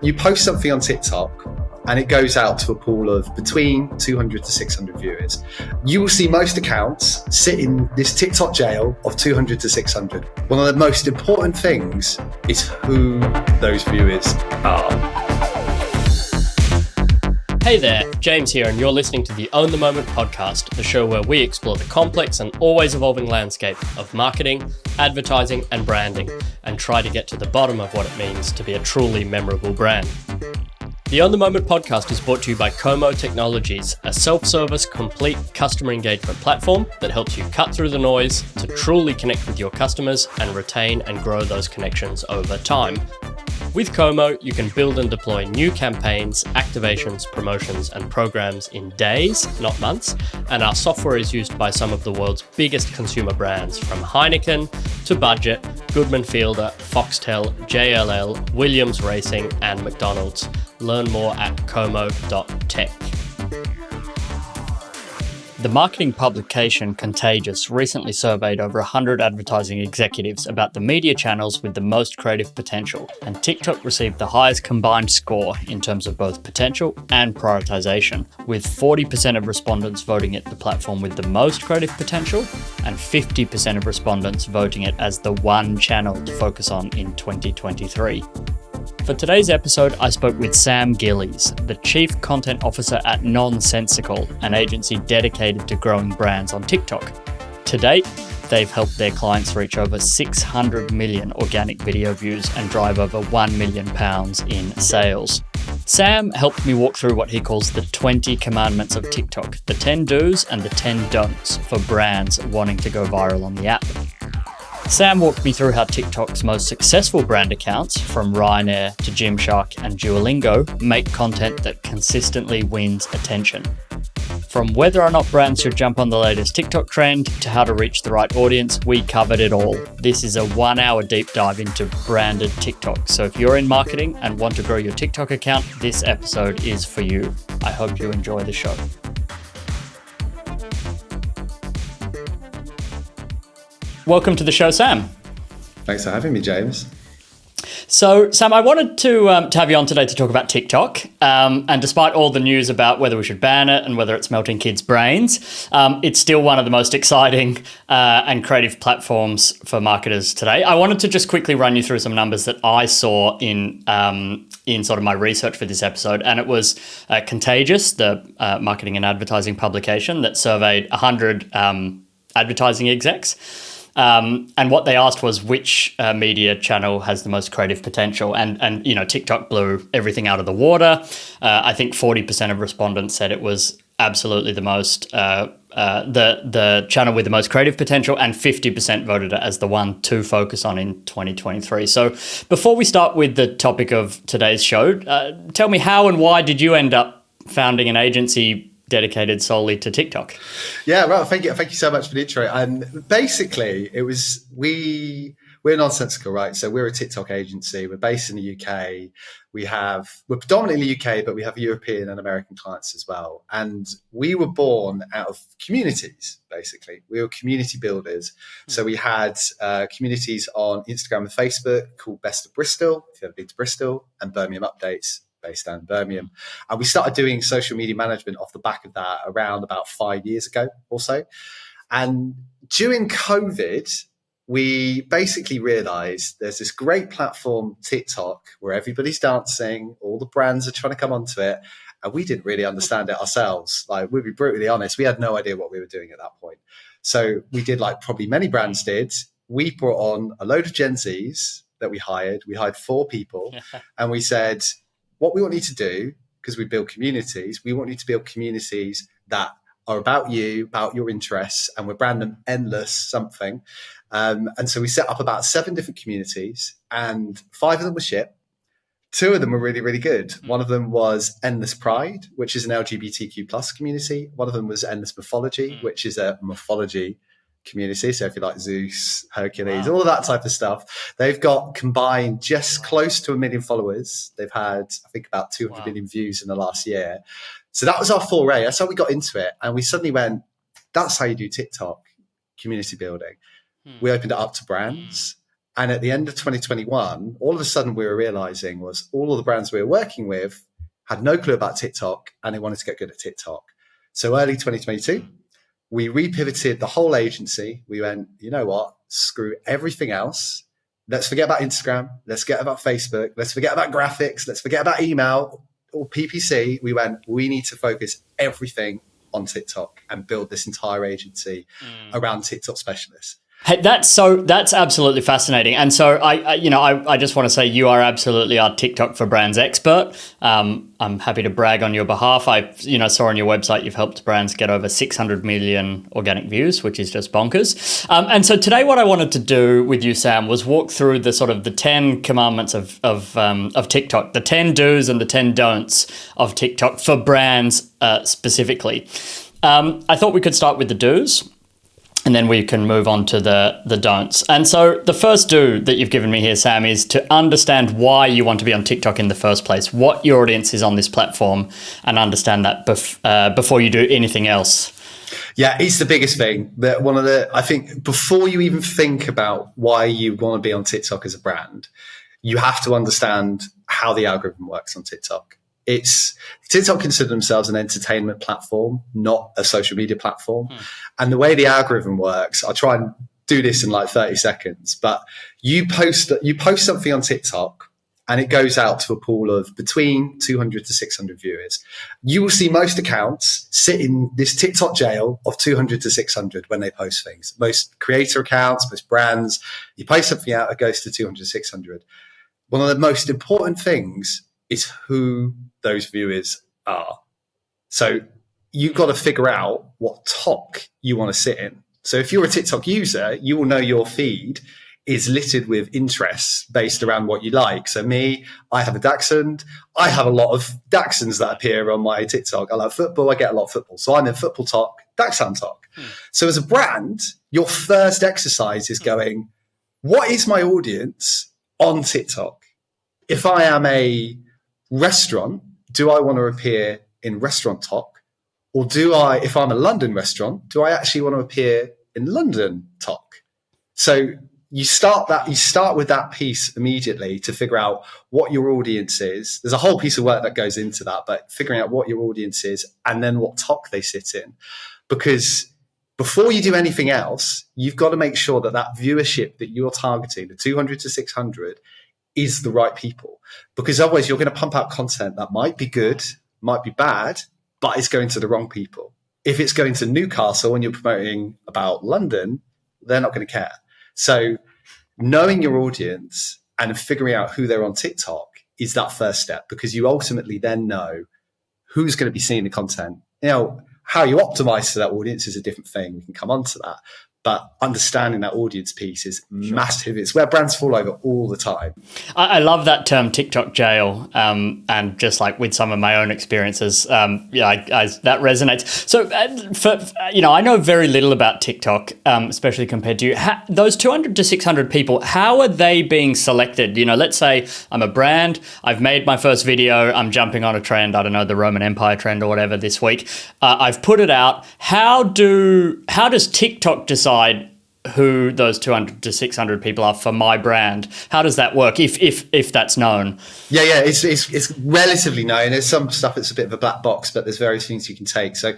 you post something on TikTok and it goes out to a pool of between 200 to 600 viewers. You will see most accounts sit in this TikTok jail of 200 to 600. One of the most important things is who those viewers are. Hey there, James here, and you're listening to the Own the Moment podcast, the show where we explore the complex and always evolving landscape of marketing, advertising, and branding, and try to get to the bottom of what it means to be a truly memorable brand. The Own the Moment podcast is brought to you by Como Technologies, a self-service, complete customer engagement platform that helps you cut through the noise to truly connect with your customers and retain and grow those connections over time. With Como, you can build and deploy new campaigns, activations, promotions, and programs in days, not months, and our software is used by some of the world's biggest consumer brands, from Heineken to Budget, Goodman Fielder, Foxtel, JLL, Williams Racing, and McDonald's. Learn more at como.tech. The marketing publication Contagious recently surveyed over 100 advertising executives about the media channels with the most creative potential, and TikTok received the highest combined score in terms of both potential and prioritization, with 40% of respondents voting it the platform with the most creative potential, and 50% of respondents voting it as the one channel to focus on in 2023. For today's episode, I spoke with Sam Gillies, the Chief Content Officer at Nonsensical, an agency dedicated to growing brands on TikTok. To date, they've helped their clients reach over 600 million organic video views and drive over £1 million in sales. Sam helped me walk through what he calls the 20 commandments of TikTok, the 10 do's and the 10 don'ts for brands wanting to go viral on the app. Sam walked me through how TikTok's most successful brand accounts, from Ryanair to Gymshark and Duolingo, make content that consistently wins attention. From whether or not brands should jump on the latest TikTok trend to how to reach the right audience, we covered it all. This is a 1-hour deep dive into branded TikTok. So if you're in marketing and want to grow your TikTok account, this episode is for you. I hope you enjoy the show. Welcome to the show, Sam. Thanks for having me, James. So, Sam, I wanted to have you on today to talk about TikTok. And despite all the news about whether we should ban it and whether it's melting kids' brains, it's still one of the most exciting and creative platforms for marketers today. I wanted to just quickly run you through some numbers that I saw in sort of my research for this episode. And it was Contagious, the marketing and advertising publication that surveyed 100 advertising execs. And what they asked was which media channel has the most creative potential, and you know, TikTok blew everything out of the water. I think 40% of respondents said it was absolutely the most the channel with the most creative potential, and 50% voted it as the one to focus on in 2023. So before we start with the topic of today's show, tell me, how and why did you end up founding an agency dedicated solely to TikTok? Yeah, well, thank you so much for the intro. And basically, it was we're Nonsensical, right? So we're a TikTok agency. We're based in the UK. We're predominantly in the UK, but we have European and American clients as well. And we were born out of communities. Basically, we were community builders. So we had communities on Instagram and Facebook called Best of Bristol, if you've ever been to Bristol, and Birmingham Updates, based down in Birmingham. And we started doing social media management off the back of that around about 5 years ago or so. And during COVID, we basically realized there's this great platform, TikTok, where everybody's dancing, all the brands are trying to come onto it. And we didn't really understand it ourselves. Like, we'll be brutally honest, we had no idea what we were doing at that point. So we did, like probably many brands did. We brought on a load of Gen Zs that we hired. We hired 4 people and we said, what we want you to do, because we build communities, we want you to build communities that are about you, about your interests, and we brand them endless something. And so we set up about 7 different communities, and 5 of them were shit. 2 of them were really, really good. One of them was Endless Pride, which is an LGBTQ plus community. One of them was Endless Mythology, which is a mythology community. So if you like Zeus, Hercules, all of that type of stuff, they've got combined just close to 1 million followers. They've had, I think, about 200 million views in the last year. So that was our foray. That's how we got into it. And we suddenly went, that's how you do TikTok, community building. We opened it up to brands. And at the end of 2021, all of a sudden we were realizing was all of the brands we were working with had no clue about TikTok and they wanted to get good at TikTok. So early 2022, we repivoted the whole agency. We went, you know what, screw everything else. Let's forget about Instagram. Let's forget about Facebook. Let's forget about graphics. Let's forget about email or PPC. We went, we need to focus everything on TikTok and build this entire agency around TikTok specialists. Hey, that's absolutely fascinating. And so I just want to say you are absolutely our TikTok for brands expert. I'm happy to brag on your behalf. I saw on your website you've helped brands get over 600 million organic views, which is just bonkers. And so today what I wanted to do with you, Sam, was walk through the sort of the 10 commandments of TikTok, the 10 do's and the 10 don'ts of TikTok for brands specifically. I thought we could start with the do's, and then we can move on to the don'ts. And so the first do that you've given me here, Sam, is to understand why you want to be on TikTok in the first place, what your audience is on this platform, and understand that before you do anything else. Yeah, it's the biggest thing. I think before you even think about why you want to be on TikTok as a brand, you have to understand how the algorithm works on TikTok. TikTok consider themselves an entertainment platform, not a social media platform. And the way the algorithm works, I'll try and do this in like 30 seconds, but you post something on TikTok and it goes out to a pool of between 200 to 600 viewers. You will see most accounts sit in this TikTok jail of 200 to 600 when they post things. Most creator accounts, most brands, you post something out, it goes to 200 to 600. One of the most important things is who those viewers are. So you've got to figure out what talk you want to sit in. So if you're a TikTok user, you will know your feed is littered with interests based around what you like. So me, I have a Dachshund. I have a lot of Dachshunds that appear on my TikTok. I love football. I get a lot of football. So I'm in football talk, Dachshund talk. So as a brand, your first exercise is going, what is my audience on TikTok? If I am a restaurant, do I want to appear in restaurant talk? Or if I'm a London restaurant, do I actually want to appear in London talk? So you start with that piece immediately to figure out what your audience is. There's a whole piece of work that goes into that, but figuring out what your audience is and then what talk they sit in. Because before you do anything else, you've got to make sure that viewership that you're targeting, the 200 to 600, is the right people. Because otherwise you're going to pump out content that might be good, might be bad, but it's going to the wrong people. If it's going to Newcastle and you're promoting about London, they're not going to care. So knowing your audience and figuring out who they're on TikTok is that first step, because you ultimately then know who's going to be seeing the content. How you optimize to that audience is a different thing. We can come on to that. But understanding that audience piece is massive. It's where brands fall over all the time. I love that term TikTok jail, and just like with some of my own experiences, that resonates. So, I know very little about TikTok, especially compared to you. Those 200 to 600 people, how are they being selected? Let's say I'm a brand, I've made my first video, I'm jumping on a trend, I don't know, the Roman Empire trend or whatever this week. I've put it out. How does TikTok decide who those 200 to 600 people are for my brand? How does that work if that's known? Yeah, it's relatively known. There's some stuff that's a bit of a black box, but there's various things you can take. So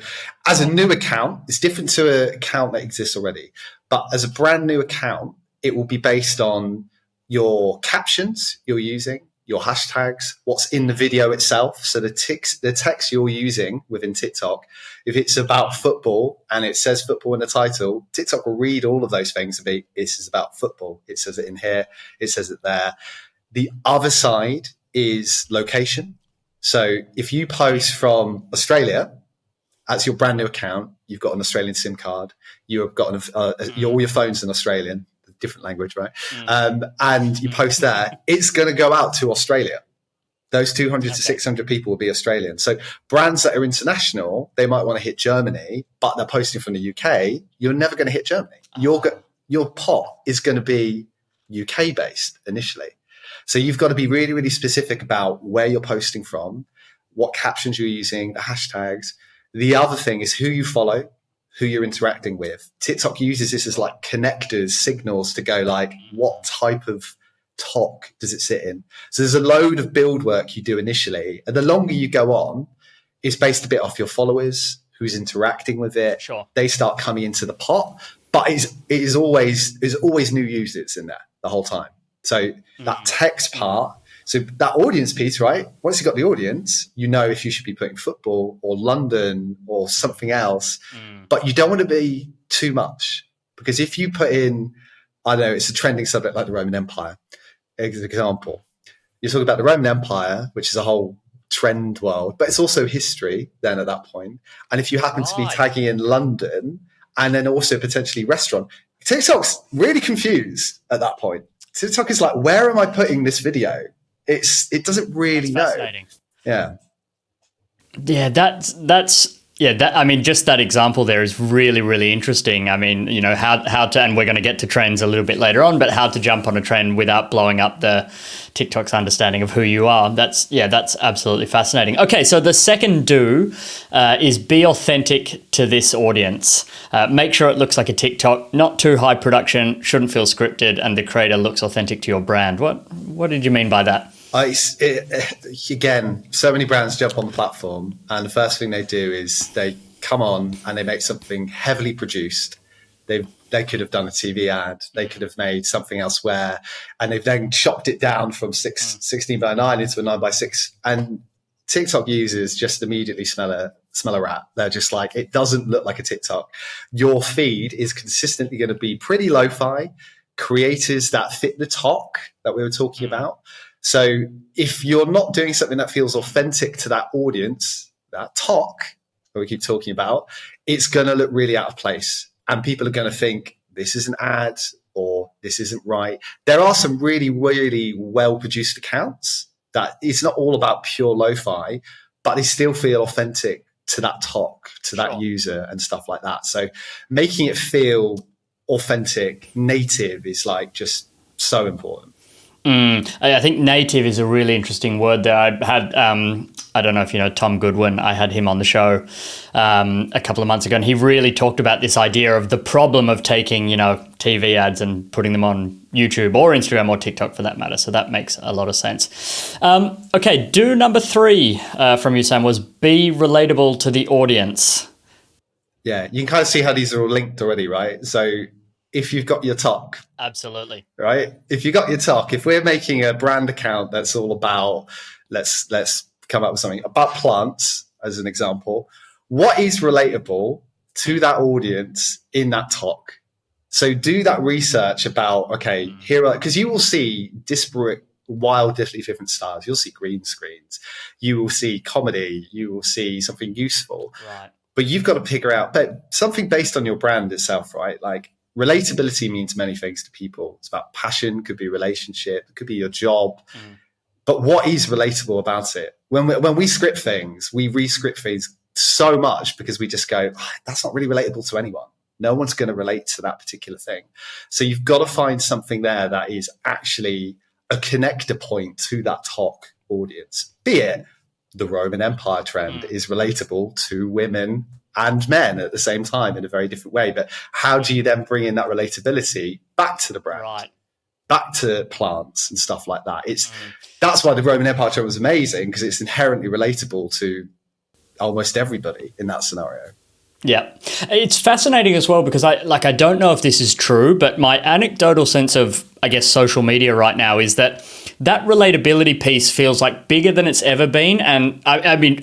as a new account, it's different to an account that exists already. But as a brand new account, it will be based on your captions you're using, your hashtags, what's in the video itself. So the text you're using within TikTok, if it's about football and it says football in the title, TikTok will read all of those things and be, this is about football. It says it in here. It says it there. The other side is location. So if you post from Australia, that's your brand new account. You've got an Australian SIM card. You've got all your phone's in Australian. Different language, right? And you post there, it's going to go out to Australia. Those 200 to 600 people will be Australian. So brands that are international, they might want to hit Germany, but they're posting from the UK. You're never going to hit Germany. Your pot is going to be UK based initially. So you've got to be really, really specific about where you're posting from, what captions you're using, the hashtags. The other thing is who you follow, who you're interacting with. TikTok uses this as like connectors, signals to go like, what type of talk does it sit in? So there's a load of build work you do initially. And the longer you go on, it's based a bit off your followers, who's interacting with it. Sure. They start coming into the pot, but there's always new users in there the whole time. So that text part, so that audience piece, right? Once you've got the audience, you know if you should be putting football or London or something else, but you don't want to be too much, because if you put in, I don't know, it's a trending subject like the Roman Empire, as an example. You're talking about the Roman Empire, which is a whole trend world, but it's also history then at that point. And if you happen to be tagging in London and then also potentially restaurant, TikTok's really confused at that point. TikTok is like, where am I putting this video? It doesn't really know. Fascinating. Yeah. Yeah, I mean, just that example there is really, really interesting. I mean, you know, how to, and we're going to get to trends a little bit later on, but how to jump on a trend without blowing up the TikTok's understanding of who you are. That's absolutely fascinating. Okay, so the second is be authentic to this audience. Make sure it looks like a TikTok, not too high production, shouldn't feel scripted, and the creator looks authentic to your brand. What did you mean by that? Again, so many brands jump on the platform, and the first thing they do is they come on and they make something heavily produced. They could have done a TV ad, they could have made something elsewhere, and they've then chopped it down from 16:9 into a 9:6. And TikTok users just immediately smell a rat. They're just like, it doesn't look like a TikTok. Your feed is consistently going to be pretty lo-fi, creators that fit the talk that we were talking about. So if you're not doing something that feels authentic to that audience, that talk that we keep talking about, it's going to look really out of place. And people are going to think this is an ad or this isn't right. There are some really, really well-produced accounts that it's not all about pure lo-fi, but they still feel authentic to that talk, to that user and stuff like that. So making it feel authentic, native is like just so important. I think native is a really interesting word there. I had, I don't know if you know Tom Goodwin, I had him on the show a couple of months ago, and he really talked about this idea of the problem of taking, you know, TV ads and putting them on YouTube or Instagram or TikTok for that matter. So that makes a lot of sense. Okay, number 3 from you, Sam, was be relatable to the audience. Yeah, you can kind of see how these are all linked already, right? So if you've got your talk. Absolutely. Right? If you got your talk, if we're making a brand account that's all about, let's come up with something about plants as an example, what is relatable to that audience in that talk? So do that research about, okay, because you will see disparate, wildly different styles. You'll see green screens, you will see comedy, you will see something useful. Right. But you've got to figure out something based on your brand itself, right? Like, relatability means many things to people. It's about passion, could be relationship, it could be your job. But what is relatable about it? When we script things, we re-script things so much because we just go, that's not really relatable to anyone. No one's going to relate to that particular thing. So you've got to find something there that is actually a connector point to that talk audience. Be it the Roman Empire trend is relatable to women and men at the same time in a very different way. But how do you then bring in that relatability back to the brand, back to plants and stuff like that? That's why the Roman Empire trend was amazing, because it's inherently relatable to almost everybody in that scenario. Yeah. It's fascinating as well because I don't know if this is true, but my anecdotal sense of, I guess, social media right now is that relatability piece feels like bigger than it's ever been. And I mean,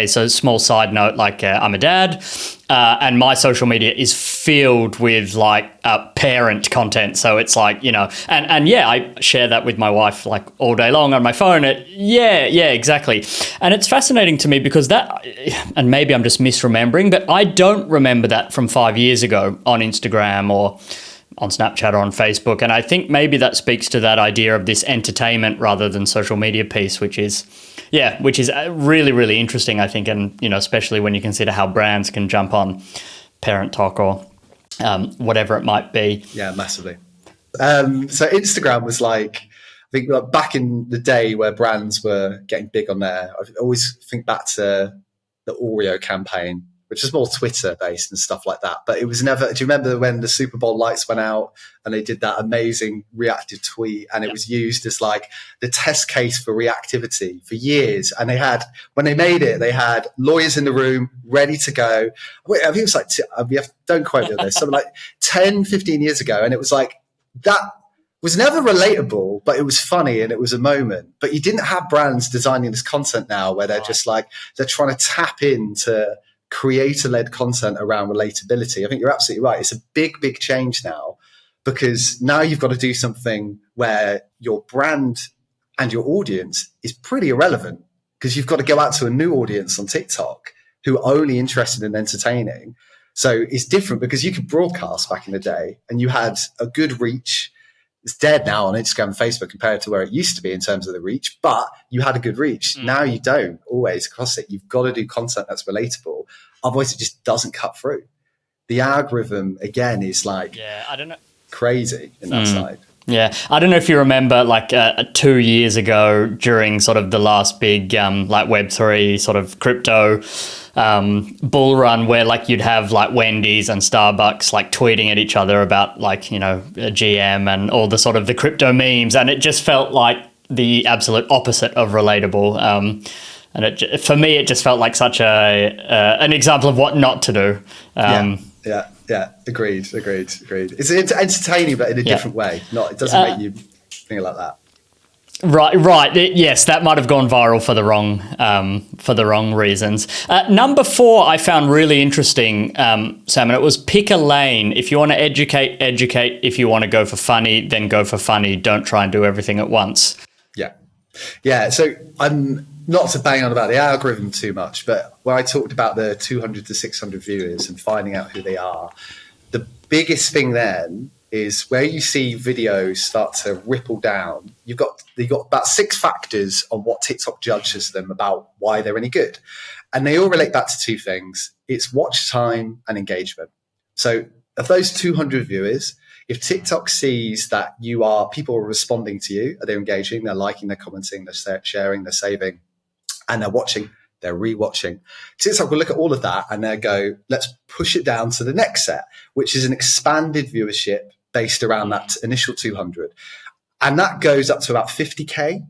so small side note, like I'm a dad and my social media is filled with like parent content. So it's like, you know, and yeah, I share that with my wife like all day long on my phone. Yeah, exactly. And it's fascinating to me because that, and maybe I'm just misremembering, but I don't remember that from 5 years ago on Instagram or on Snapchat or on Facebook. And I think maybe that speaks to that idea of this entertainment rather than social media piece, which is really, really interesting, I think. And, you know, especially when you consider how brands can jump on parent talk or whatever it might be. Yeah, massively. So Instagram was like, I think back in the day where brands were getting big on there, I always think back to the Oreo campaign. which is more Twitter based and stuff like that. But it was never, do you remember when the Super Bowl lights went out and they did that amazing reactive tweet, and it was used as like the test case for reactivity for years? And they had, when they made it, they had lawyers in the room ready to go. I think it was like, don't quote me on this, something like 10, 15 years ago. And it was like, that was never relatable, but it was funny and it was a moment. But you didn't have brands designing this content now where they're just like, they're trying to tap into creator-led content around relatability. I think you're absolutely right. It's a big, big change now, because now you've got to do something where your brand and your audience is pretty irrelevant, because you've got to go out to a new audience on TikTok who are only interested in entertaining. So it's different, because you could broadcast back in the day and you had a good reach. It's dead now on Instagram and Facebook compared to where it used to be in terms of the reach, but you had a good reach. Now you don't always across it. You've got to do content that's relatable. Otherwise, it just doesn't cut through. The algorithm, again, is like I don't know, crazy in that side. Yeah, I don't know if you remember, like 2 years ago during sort of the last big like Web3 sort of crypto bull run, where like you'd have like Wendy's and Starbucks like tweeting at each other about like, you know, GM and all the sort of the crypto memes, and it just felt like the absolute opposite of relatable. And it, for me, it just felt like such an example of what not to do. Yeah, agreed. It's entertaining, but in a different way. It doesn't make you think like that. Right. Yes, that might have gone viral for the wrong reasons. Number 4, I found really interesting, Sam, and it was pick a lane. If you want to educate. If you want to go for funny, then go for funny. Don't try and do everything at once. Yeah. So I'm not to bang on about the algorithm too much, but when I talked about the 200 to 600 viewers and finding out who they are, the biggest thing then is where you see videos start to ripple down. You've got about 6 factors on what TikTok judges them about why they're any good. And they all relate back to 2 things. It's watch time and engagement. So of those 200 viewers, if TikTok sees that people are responding to you, they're engaging, they're liking, they're commenting, they're sharing, they're saving, and they're watching, they're rewatching, TikTok will look at all of that and they'll go, let's push it down to the next set, which is an expanded viewership based around that initial 200. And that goes up to about 50K.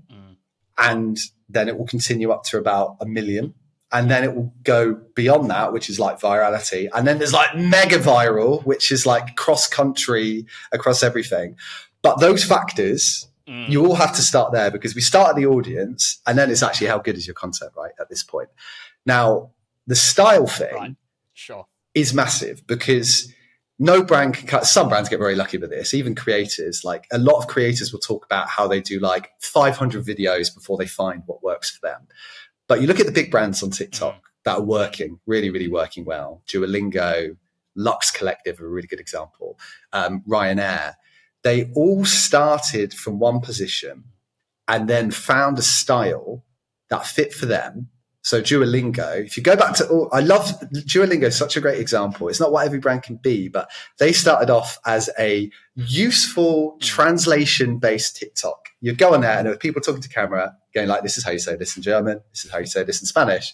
And then it will continue up to about 1 million. And then it will go beyond that, which is like virality. And then there's like mega viral, which is like cross country across everything. But those factors, you all have to start there, because we start at the audience and then it's actually how good is your content, right, at this point. Now, the style thing is massive, because no brand can cut. Some brands get very lucky with this, even creators. Like a lot of creators will talk about how they do like 500 videos before they find what works for them. But you look at the big brands on TikTok that are working, really, really working well. Duolingo, Lux Collective are a really good example. Ryanair. They all started from one position and then found a style that fit for them. So Duolingo, if you go back to, I love Duolingo, such a great example. It's not what every brand can be, but they started off as a useful translation-based TikTok. You'd go on there and there were people talking to camera going like, this is how you say this in German, this is how you say this in Spanish.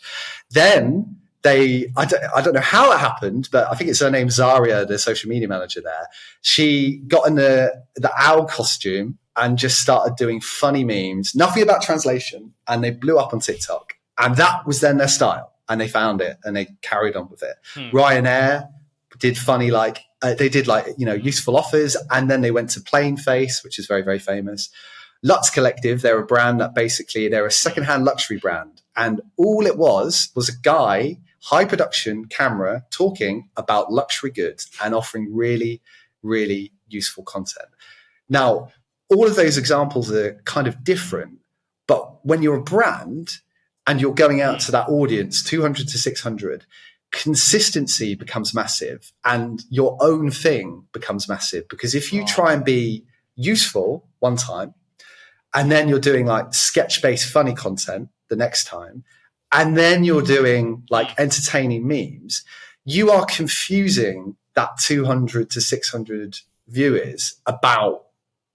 Then I don't know how it happened, but I think it's her name, Zaria, the social media manager there. She got in the owl costume and just started doing funny memes, nothing about translation, and they blew up on TikTok. And that was then their style, and they found it and they carried on with it. Ryanair did funny, they did useful offers, and then they went to plain face, which is very, very famous. Lux Collective, they're a brand that basically, they're a secondhand luxury brand. And all it was a guy, high production camera, talking about luxury goods and offering really, really useful content. Now, all of those examples are kind of different, but when you're a brand and you're going out to that audience, 200 to 600, consistency becomes massive and your own thing becomes massive. Because if you try and be useful one time, and then you're doing like sketch-based funny content the next time, and then you're doing like entertaining memes, you are confusing that 200 to 600 viewers about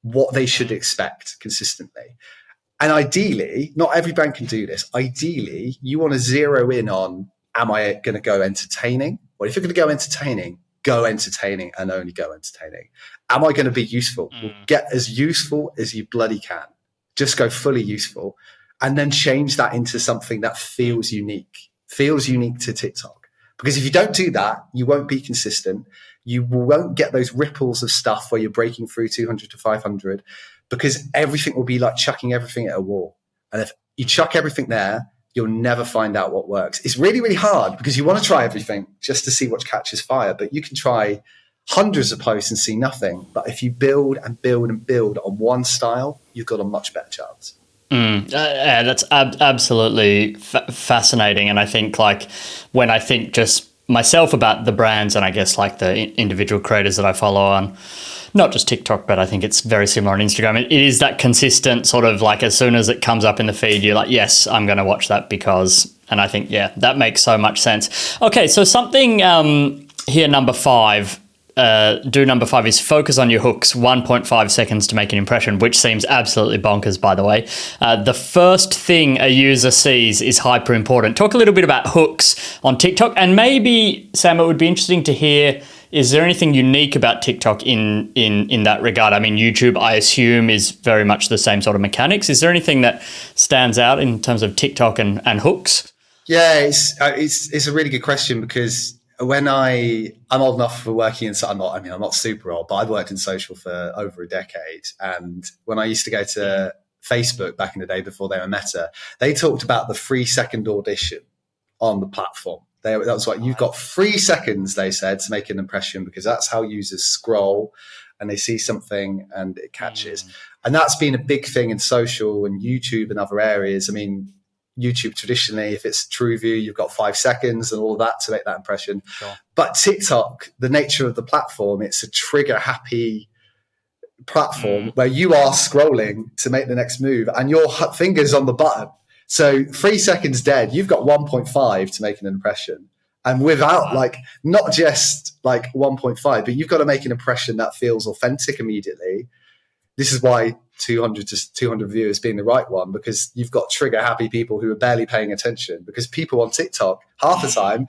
what they should expect consistently. And ideally, not every brand can do this. Ideally, you want to zero in on am I going to go entertaining? Well, if you're going to go entertaining and only go entertaining. Am I going to be useful? Well, get as useful as you bloody can. Just go fully useful, and then change that into something that feels unique to TikTok. Because if you don't do that, you won't be consistent. You won't get those ripples of stuff where you're breaking through 200 to 500, because everything will be like chucking everything at a wall. And if you chuck everything there, you'll never find out what works. It's really, really hard because you want to try everything just to see what catches fire. But you can try hundreds of posts and see nothing. But if you build and build and build on one style, you've got a much better chance. That's absolutely fascinating. And I think like when I think just myself about the brands and I guess like the individual creators that I follow on, not just TikTok, but I think it's very similar on Instagram. It is that consistent sort of like as soon as it comes up in the feed, you're like, yes, I'm going to watch that because, and I think, yeah, that makes so much sense. Okay, so something here, number 5 is focus on your hooks, 1.5 seconds to make an impression, which seems absolutely bonkers, by the way. The first thing a user sees is hyper important. Talk a little bit about hooks on TikTok, and maybe, Sam, it would be interesting to hear, is there anything unique about TikTok in that regard? I mean, YouTube, I assume, is very much the same sort of mechanics. Is there anything that stands out in terms of TikTok and hooks? Yeah, it's a really good question, because when I'm old enough for working in, I'm not super old, but I've worked in social for over a decade. And when I used to go to Facebook back in the day before they were Meta, they talked about the 3-second audition on the platform. That was like, you've got 3 seconds, they said, to make an impression, because that's how users scroll and they see something and it catches. And that's been a big thing in social and YouTube and other areas. I mean, YouTube traditionally, if it's TrueView, you've got 5 seconds and all of that to make that impression. Sure. But TikTok, the nature of the platform, it's a trigger happy platform where you are scrolling to make the next move and your finger's on the button. So 3 seconds dead, you've got 1.5 to make an impression. And without not just 1.5, but you've got to make an impression that feels authentic immediately. This is why 200 to 200 viewers being the right one, because you've got trigger happy people who are barely paying attention, because people on TikTok, half the time,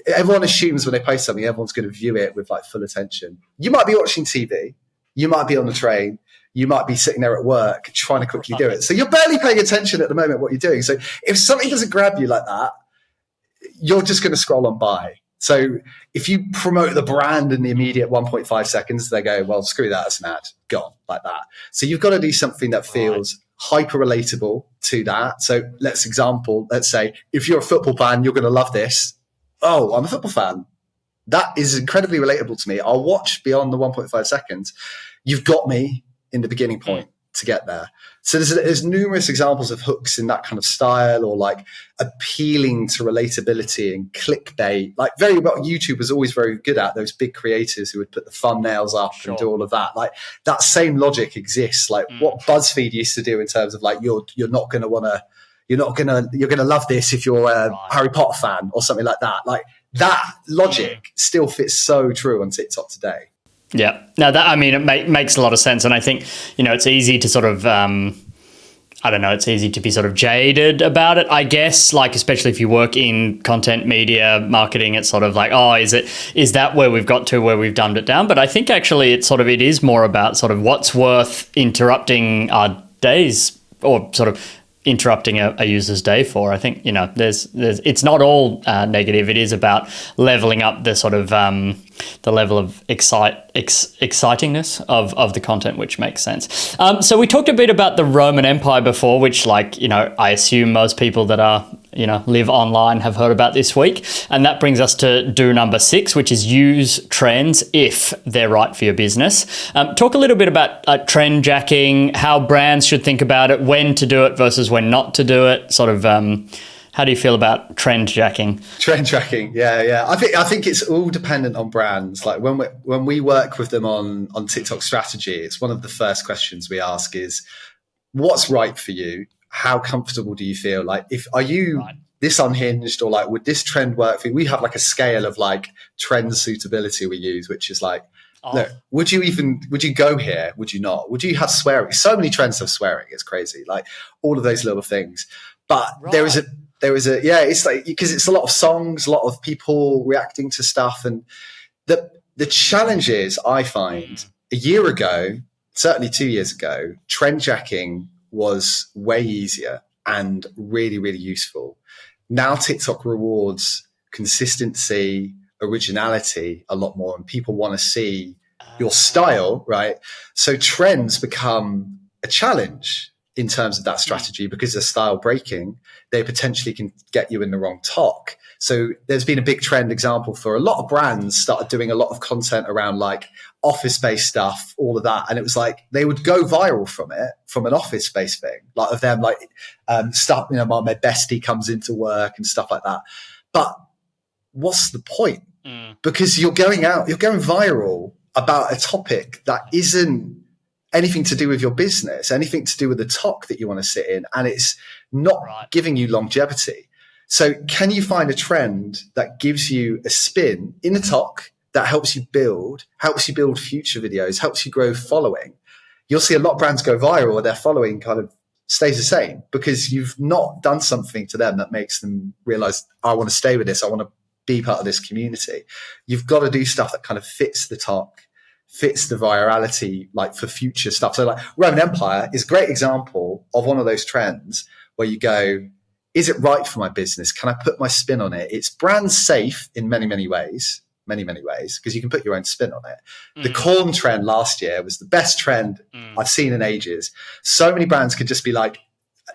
everyone assumes when they post something, everyone's going to view it with full attention. You might be watching TV, you might be on the train, you might be sitting there at work trying to quickly do it. So you're barely paying attention at the moment what you're doing. So if something doesn't grab you like that, you're just going to scroll on by. So if you promote the brand in the immediate 1.5 seconds, they go, well, screw that, as an ad, gone, like that. So you've got to do something that feels hyper relatable to that. So let's say if you're a football fan, you're going to love this. Oh, I'm a football fan. That is incredibly relatable to me. I'll watch beyond the 1.5 seconds. You've got me in the beginning point to get there. So there's numerous examples of hooks in that kind of style, or appealing to relatability and clickbait. Very well, YouTube was always very good at those big creators who would put the thumbnails up and do all of that. That same logic exists. What BuzzFeed used to do in terms of you're going to love this if you're a Harry Potter fan or something like that. That logic still fits so true on TikTok today. Yeah. Now it makes a lot of sense. And I think, it's easy to sort of, it's easy to be sort of jaded about it, I guess, especially if you work in content media marketing, it's sort of is that where we've got to, where we've dumbed it down? But I think actually it is more about sort of what's worth interrupting our days, or sort of interrupting a user's day for. I think, there's it's not all negative. It is about leveling up the sort of the level of excitingness of the content, which makes sense. So we talked a bit about the Roman Empire before, which I assume most people that are live online have heard about this week. And that brings us to do number 6, which is use trends if they're right for your business. Talk a little bit about trend jacking, how brands should think about it, when to do it versus when not to do it. Sort of, how do you feel about trend jacking? Trend tracking, yeah. I think it's all dependent on brands. When we work with them on TikTok strategy, it's one of the first questions we ask is, what's right for you? How comfortable do you feel? Are you this unhinged, or would this trend work for you? We have a scale of trend suitability we use, which is look, would you go here? Would you not? Would you have swearing? So many trends have swearing. It's crazy. All of those little things. But there is there was it's like, because it's a lot of songs, a lot of people reacting to stuff. And the challenge is, I find, a year ago, certainly 2 years ago, trend jacking was way easier and really, really useful. Now TikTok rewards consistency, originality a lot more, and people want to see your style, right? So trends become a challenge in terms of that strategy, because they're style breaking. They potentially can get you in the wrong talk. So there's been a big trend example for a lot of brands started doing a lot of content around like office-based stuff, all of that. And it was like, they would go viral from it, from an office-based thing, like of them, like stuff, you know, my bestie comes into work and stuff like that. But what's the point? Because you're going viral about a topic that isn't anything to do with your business, anything to do with the talk that you want to sit in, and it's not giving you longevity. So can you find a trend that gives you a spin in a talk that helps you build future videos, helps you grow following? You'll see a lot of brands go viral where their following kind of stays the same, because you've not done something to them that makes them realize, I want to stay with this, I want to be part of this community. You've got to do stuff that kind of fits the talk, fits the virality, like for future stuff. So like Roman Empire is a great example of one of those trends where you go, is it right for my business? Can I put my spin on it? It's brand safe in many, many ways, because you can put your own spin on it. The corn trend last year was the best trend I've seen in ages. So many brands could just be like,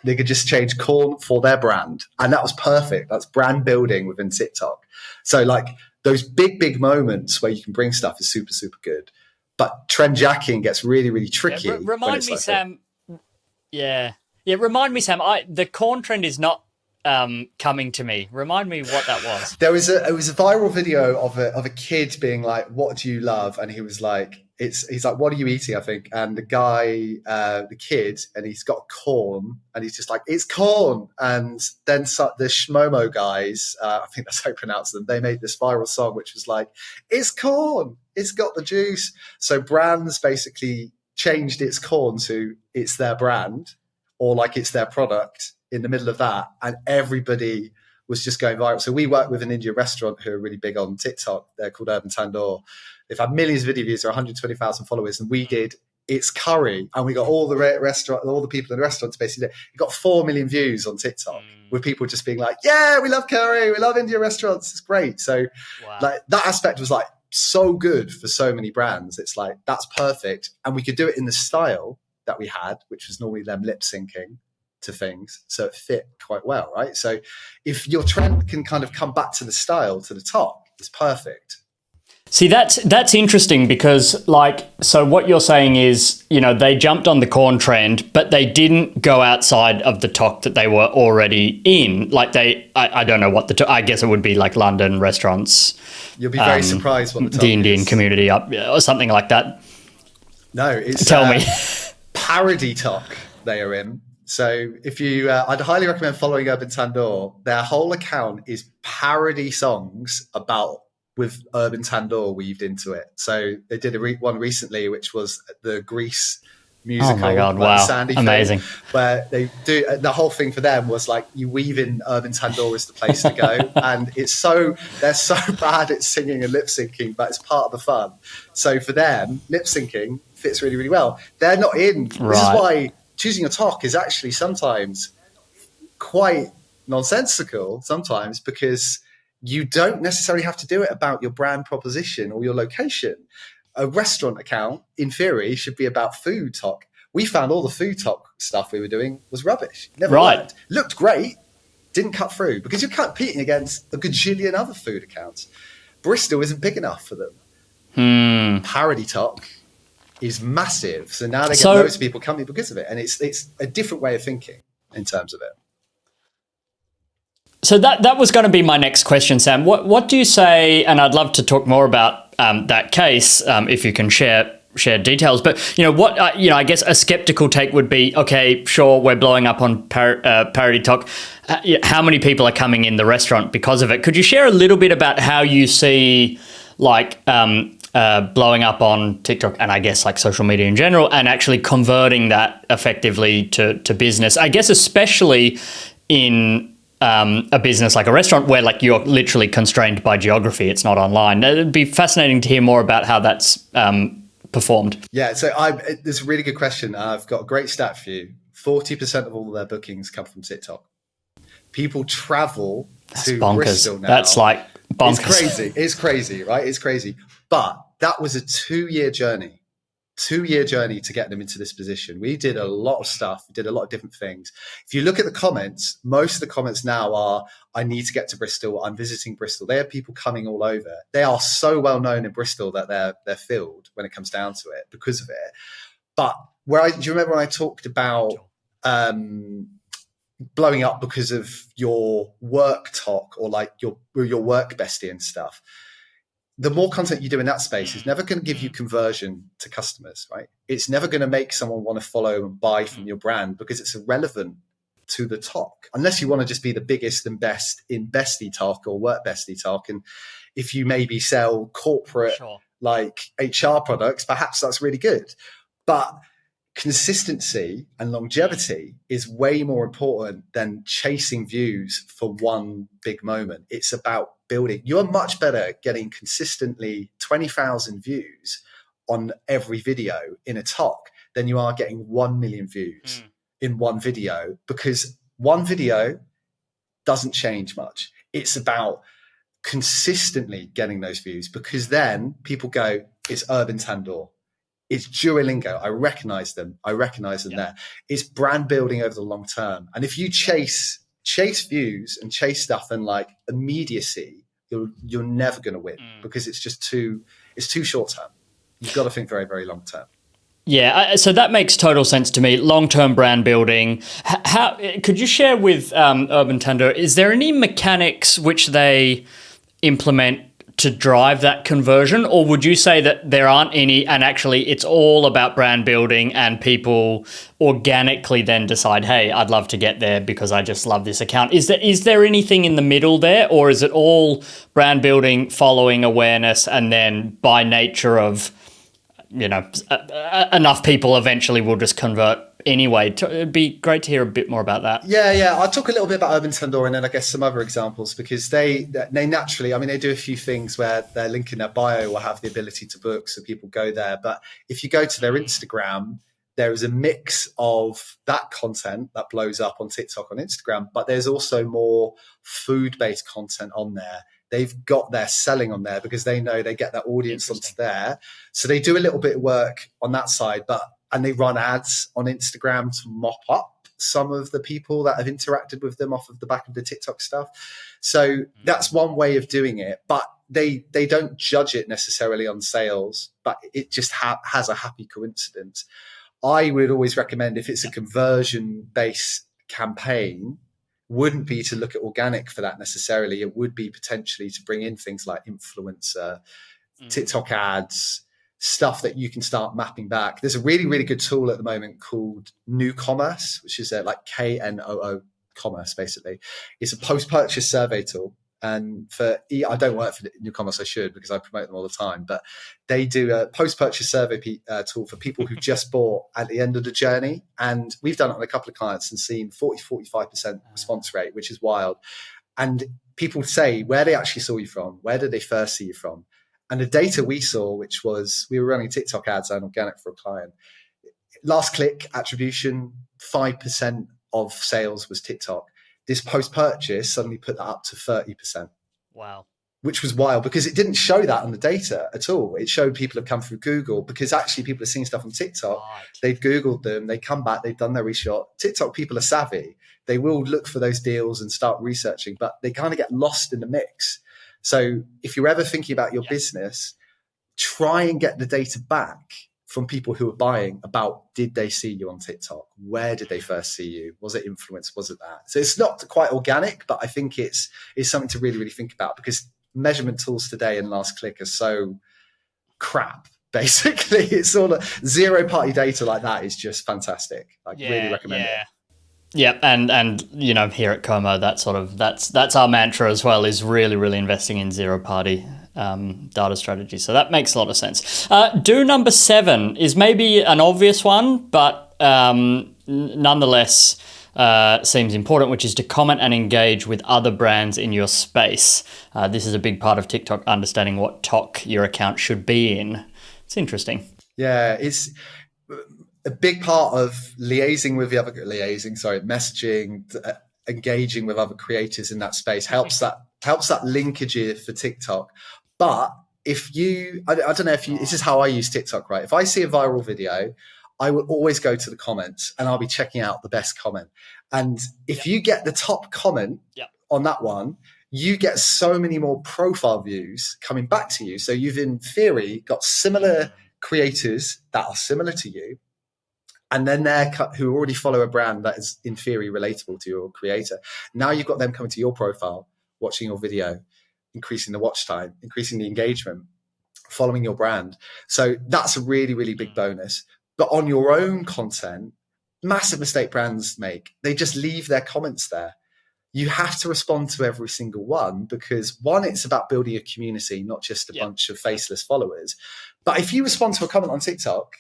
they could just change corn for their brand. And that was perfect. That's brand building within TikTok. So like those big moments where you can bring stuff is super, super good. But trend jacking gets really, really tricky. Remind me, Sam. Remind me, Sam. The corn trend is not coming to me. Remind me what that was. It was a viral video of a kid being like, "What do you love?" And he was like, he's like, "What are you eating?" I think. And the guy, the kid, and he's got corn, and he's just like, "It's corn." And then the Shmomo guys, I think that's how you pronounce them, they made this viral song which was like, "It's corn. It's got the juice." So brands basically changed its corn to it's their brand, or like it's their product in the middle of that, and everybody was just going viral. So we work with an Indian restaurant who are really big on TikTok. They're called Urban Tandoor. They've had millions of video views, they're 120,000 followers, and we did It's Curry, and we got all the all the people in the restaurants basically. It got 4 million views on TikTok with people just being like, "Yeah, we love curry, we love Indian restaurants, it's great." So like that aspect was like so good for so many brands. It's like, that's perfect, and we could do it in the style that we had, which was normally them lip syncing to things, so it fit quite well, right? So if your trend can kind of come back to the style, to the top, it's perfect. See, that's interesting, because like, so what you're saying is, you know, they jumped on the corn trend, but they didn't go outside of the talk that they were already in. Like I don't know what I guess it would be like London restaurants. You'll be very surprised what the Indian community or something like that. No, it's tell me. Parody talk they are in. So if you, I'd highly recommend following Urban Tandoor. Their whole account is parody songs with Urban Tandoor weaved into it. So they did one recently, which was the Grease musical. Oh my God, like wow, Sandy amazing. Thing, where they do, the whole thing for them was like, you weave in Urban Tandoor is the place to go. And they're so bad at singing and lip syncing, but it's part of the fun. So for them, lip syncing fits really, really well. They're not in. This is why choosing a talk is actually sometimes quite nonsensical sometimes, because you don't necessarily have to do it about your brand proposition or your location. A restaurant account, in theory, should be about food talk. We found all the food talk stuff we were doing was rubbish. Never worked. Looked great, didn't cut through, because you're competing against a gajillion other food accounts. Bristol isn't big enough for them. Parody talk is massive. So now they get loads of people coming because of it. And it's a different way of thinking in terms of it. So that was going to be my next question, Sam. What do you say? And I'd love to talk more about that case if you can share details. But you know what? I guess a skeptical take would be, okay, sure, we're blowing up on parody talk. How many people are coming in the restaurant because of it? Could you share a little bit about how you see like blowing up on TikTok and I guess like social media in general, and actually converting that effectively to business? I guess especially in a business like a restaurant where like you're literally constrained by geography, it's not online. It'd be fascinating to hear more about how that's performed. Yeah, so this is a really good question. I've got a great stat for you. 40% of all their bookings come from TikTok. People travel to Bristol now. That's like bonkers. It's crazy. It's crazy, right? It's crazy. But that was a 2-year journey. 2-year journey to get them into this position. We did a lot of stuff. We did a lot of different things. If you look at the comments, most of the comments now are, I need to get to Bristol. I'm visiting Bristol. They have people coming all over. They are so well known in Bristol that they're filled when it comes down to it because of it. But do you remember when I talked about blowing up because of your work talk or like your work bestie and stuff? The more content you do in that space is never going to give you conversion to customers, right? It's never going to make someone want to follow and buy from your brand because it's irrelevant to the talk, unless you want to just be the biggest and best in bestie talk or work bestie talk. And if you maybe sell corporate like HR products, perhaps that's really good. But consistency and longevity is way more important than chasing views for one big moment. It's about building. You're much better at getting consistently 20,000 views on every video in a talk than you are getting 1 million views in one video, because one video doesn't change much. It's about consistently getting those views, because then people go, it's Urban Tandoor, it's Duolingo. I recognize them there. It's brand building over the long term. And if you chase views and chase stuff and like immediacy, you're never going to win because it's just too short term. You've got to think very, very long term. Yeah, so that makes total sense to me. Long-term brand building. How could you share with Urban Tandoor, is there any mechanics which they implement to drive that conversion, or would you say that there aren't any, and actually it's all about brand building and people organically then decide, hey, I'd love to get there because I just love this account? Is there anything in the middle there, or is it all brand building, following awareness, and then by nature of, enough people eventually will just convert anyway? It'd be great to hear a bit more about that. Yeah. I'll talk a little bit about Urban Tandoor and then I guess some other examples, because they naturally, they do a few things where their link in their bio will have the ability to book, so people go there. But if you go to their Instagram, there is a mix of that content that blows up on TikTok, on Instagram, but there's also more food-based content on there. They've got their selling on there because they know they get their audience onto there. So they do a little bit of work on that side, and they run ads on Instagram to mop up some of the people that have interacted with them off of the back of the TikTok stuff. So that's one way of doing it, but they don't judge it necessarily on sales, but it just has a happy coincidence. I would always recommend, if it's a conversion-based campaign, wouldn't be to look at organic for that necessarily. It would be potentially to bring in things like influencer, TikTok ads, stuff that you can start mapping back. There's a really, really good tool at the moment called New Commerce, which is like KNOO commerce, basically. It's a post-purchase survey tool. And I don't work for New Commerce, I should, because I promote them all the time, but they do a post-purchase survey tool for people who just bought at the end of the journey. And we've done it on a couple of clients and seen 40-45% response rate, which is wild. And people say where they actually saw you from, where did they first see you from? And the data we saw, which was, we were running TikTok ads and organic for a client. Last click attribution, 5% of sales was TikTok. This post-purchase suddenly put that up to 30%. Wow. Which was wild, because it didn't show that on the data at all. It showed people have come through Google, because actually people are seeing stuff on TikTok. Right. They've Googled them, they come back, they've done their research. TikTok people are savvy. They will look for those deals and start researching, but they kind of get lost in the mix. So if you're ever thinking about your business, try and get the data back from people who are buying about, did they see you on TikTok? Where did they first see you? Was it influence? Was it that? So it's not quite organic, but I think it's something to really, really think about, because measurement tools today and last click are so crap. Basically, it's all zero party data like that is just fantastic. Really recommend it. Yeah, and here at Como, that's our mantra as well, is really, really investing in zero party data strategy. So that makes a lot of sense. Do number 7 is maybe an obvious one, but nonetheless, seems important, which is to comment and engage with other brands in your space. This is a big part of TikTok, understanding what talk your account should be in. It's interesting. Yeah, it's a big part of messaging, engaging with other creators in that space helps that linkage for TikTok. But if you, I don't know if you, this is how I use TikTok, right? If I see a viral video, I will always go to the comments and I'll be checking out the best comment. And if you get the top comment on that one, you get so many more profile views coming back to you. So you've in theory got similar creators that are similar to you, and then who already follow a brand that is in theory relatable to your creator. Now you've got them coming to your profile, watching your video, increasing the watch time, increasing the engagement, following your brand. So that's a really, really big bonus. But on your own content, massive mistake brands make. They just leave their comments there. You have to respond to every single one because, one, it's about building a community, not just a bunch of faceless followers. But if you respond to a comment on TikTok,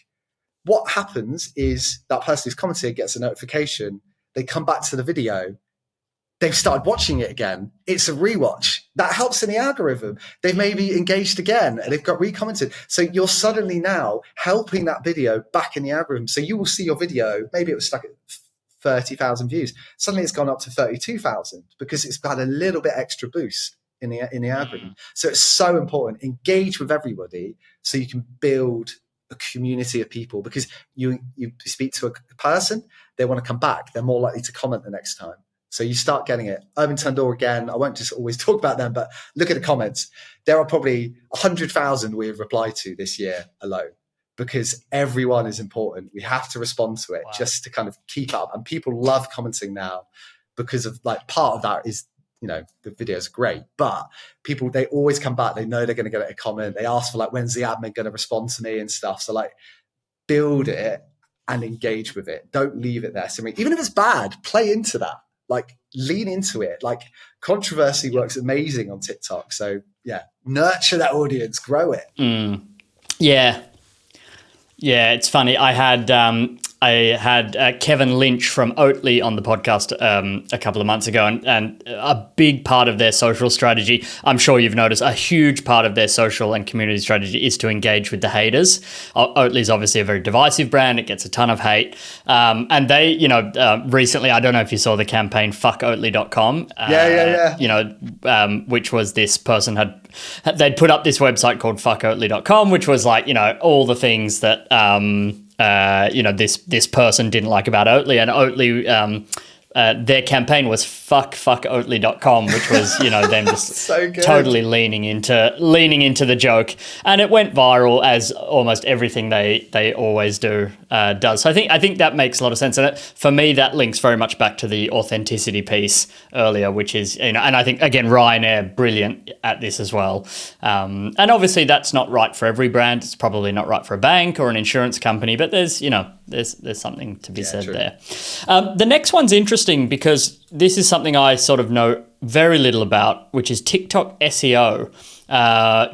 what happens is that person who's commented gets a notification. They come back to the video. They've started watching it again. It's a rewatch. That helps in the algorithm. They've maybe engaged again and they've got recommented. So you're suddenly now helping that video back in the algorithm. So you will see your video, maybe it was stuck at 30,000 views. Suddenly it's gone up to 32,000 because it's got a little bit extra boost in the algorithm. So it's so important. Engage with everybody so you can build a community of people, because you speak to a person, they want to come back. They're more likely to comment the next time. So you start getting it. Urban Tundor again, I won't just always talk about them, but look at the comments. There are probably 100,000 we have replied to this year alone, because everyone is important. We have to respond to it just to kind of keep up. And people love commenting now because of, like, part of that is, you know, the video's great, but people, they always come back. They know they're going to get a comment. They ask for, like, when's the admin going to respond to me and stuff. So, like, build it and engage with it. Don't leave it there. So, even if it's bad, play into that. Like, lean into it. Like, controversy works amazing on TikTok. So yeah, nurture that audience, grow it. Yeah, it's funny. I had Kevin Lynch from Oatly on the podcast a couple of months ago, and a big part of their social strategy, I'm sure you've noticed, a huge part of their social and community strategy is to engage with the haters. Oatly is obviously a very divisive brand. It gets a ton of hate. And they, recently, I don't know if you saw the campaign fuckoatly.com. Which was, this person they'd put up this website called fuckoatly.com, which was like, all the things that, this person didn't like about Oatly, and Oatly, their campaign was fuckoatly.com, which was, them just so totally leaning into the joke, and it went viral, as almost everything they always do does. So I think that makes a lot of sense, and for me that links very much back to the authenticity piece earlier, which is, and I think again Ryanair brilliant at this as well, and obviously that's not right for every brand. It's probably not right for a bank or an insurance company, but there's something to be said there. The next one's interesting because this is something I sort of know very little about, which is TikTok SEO.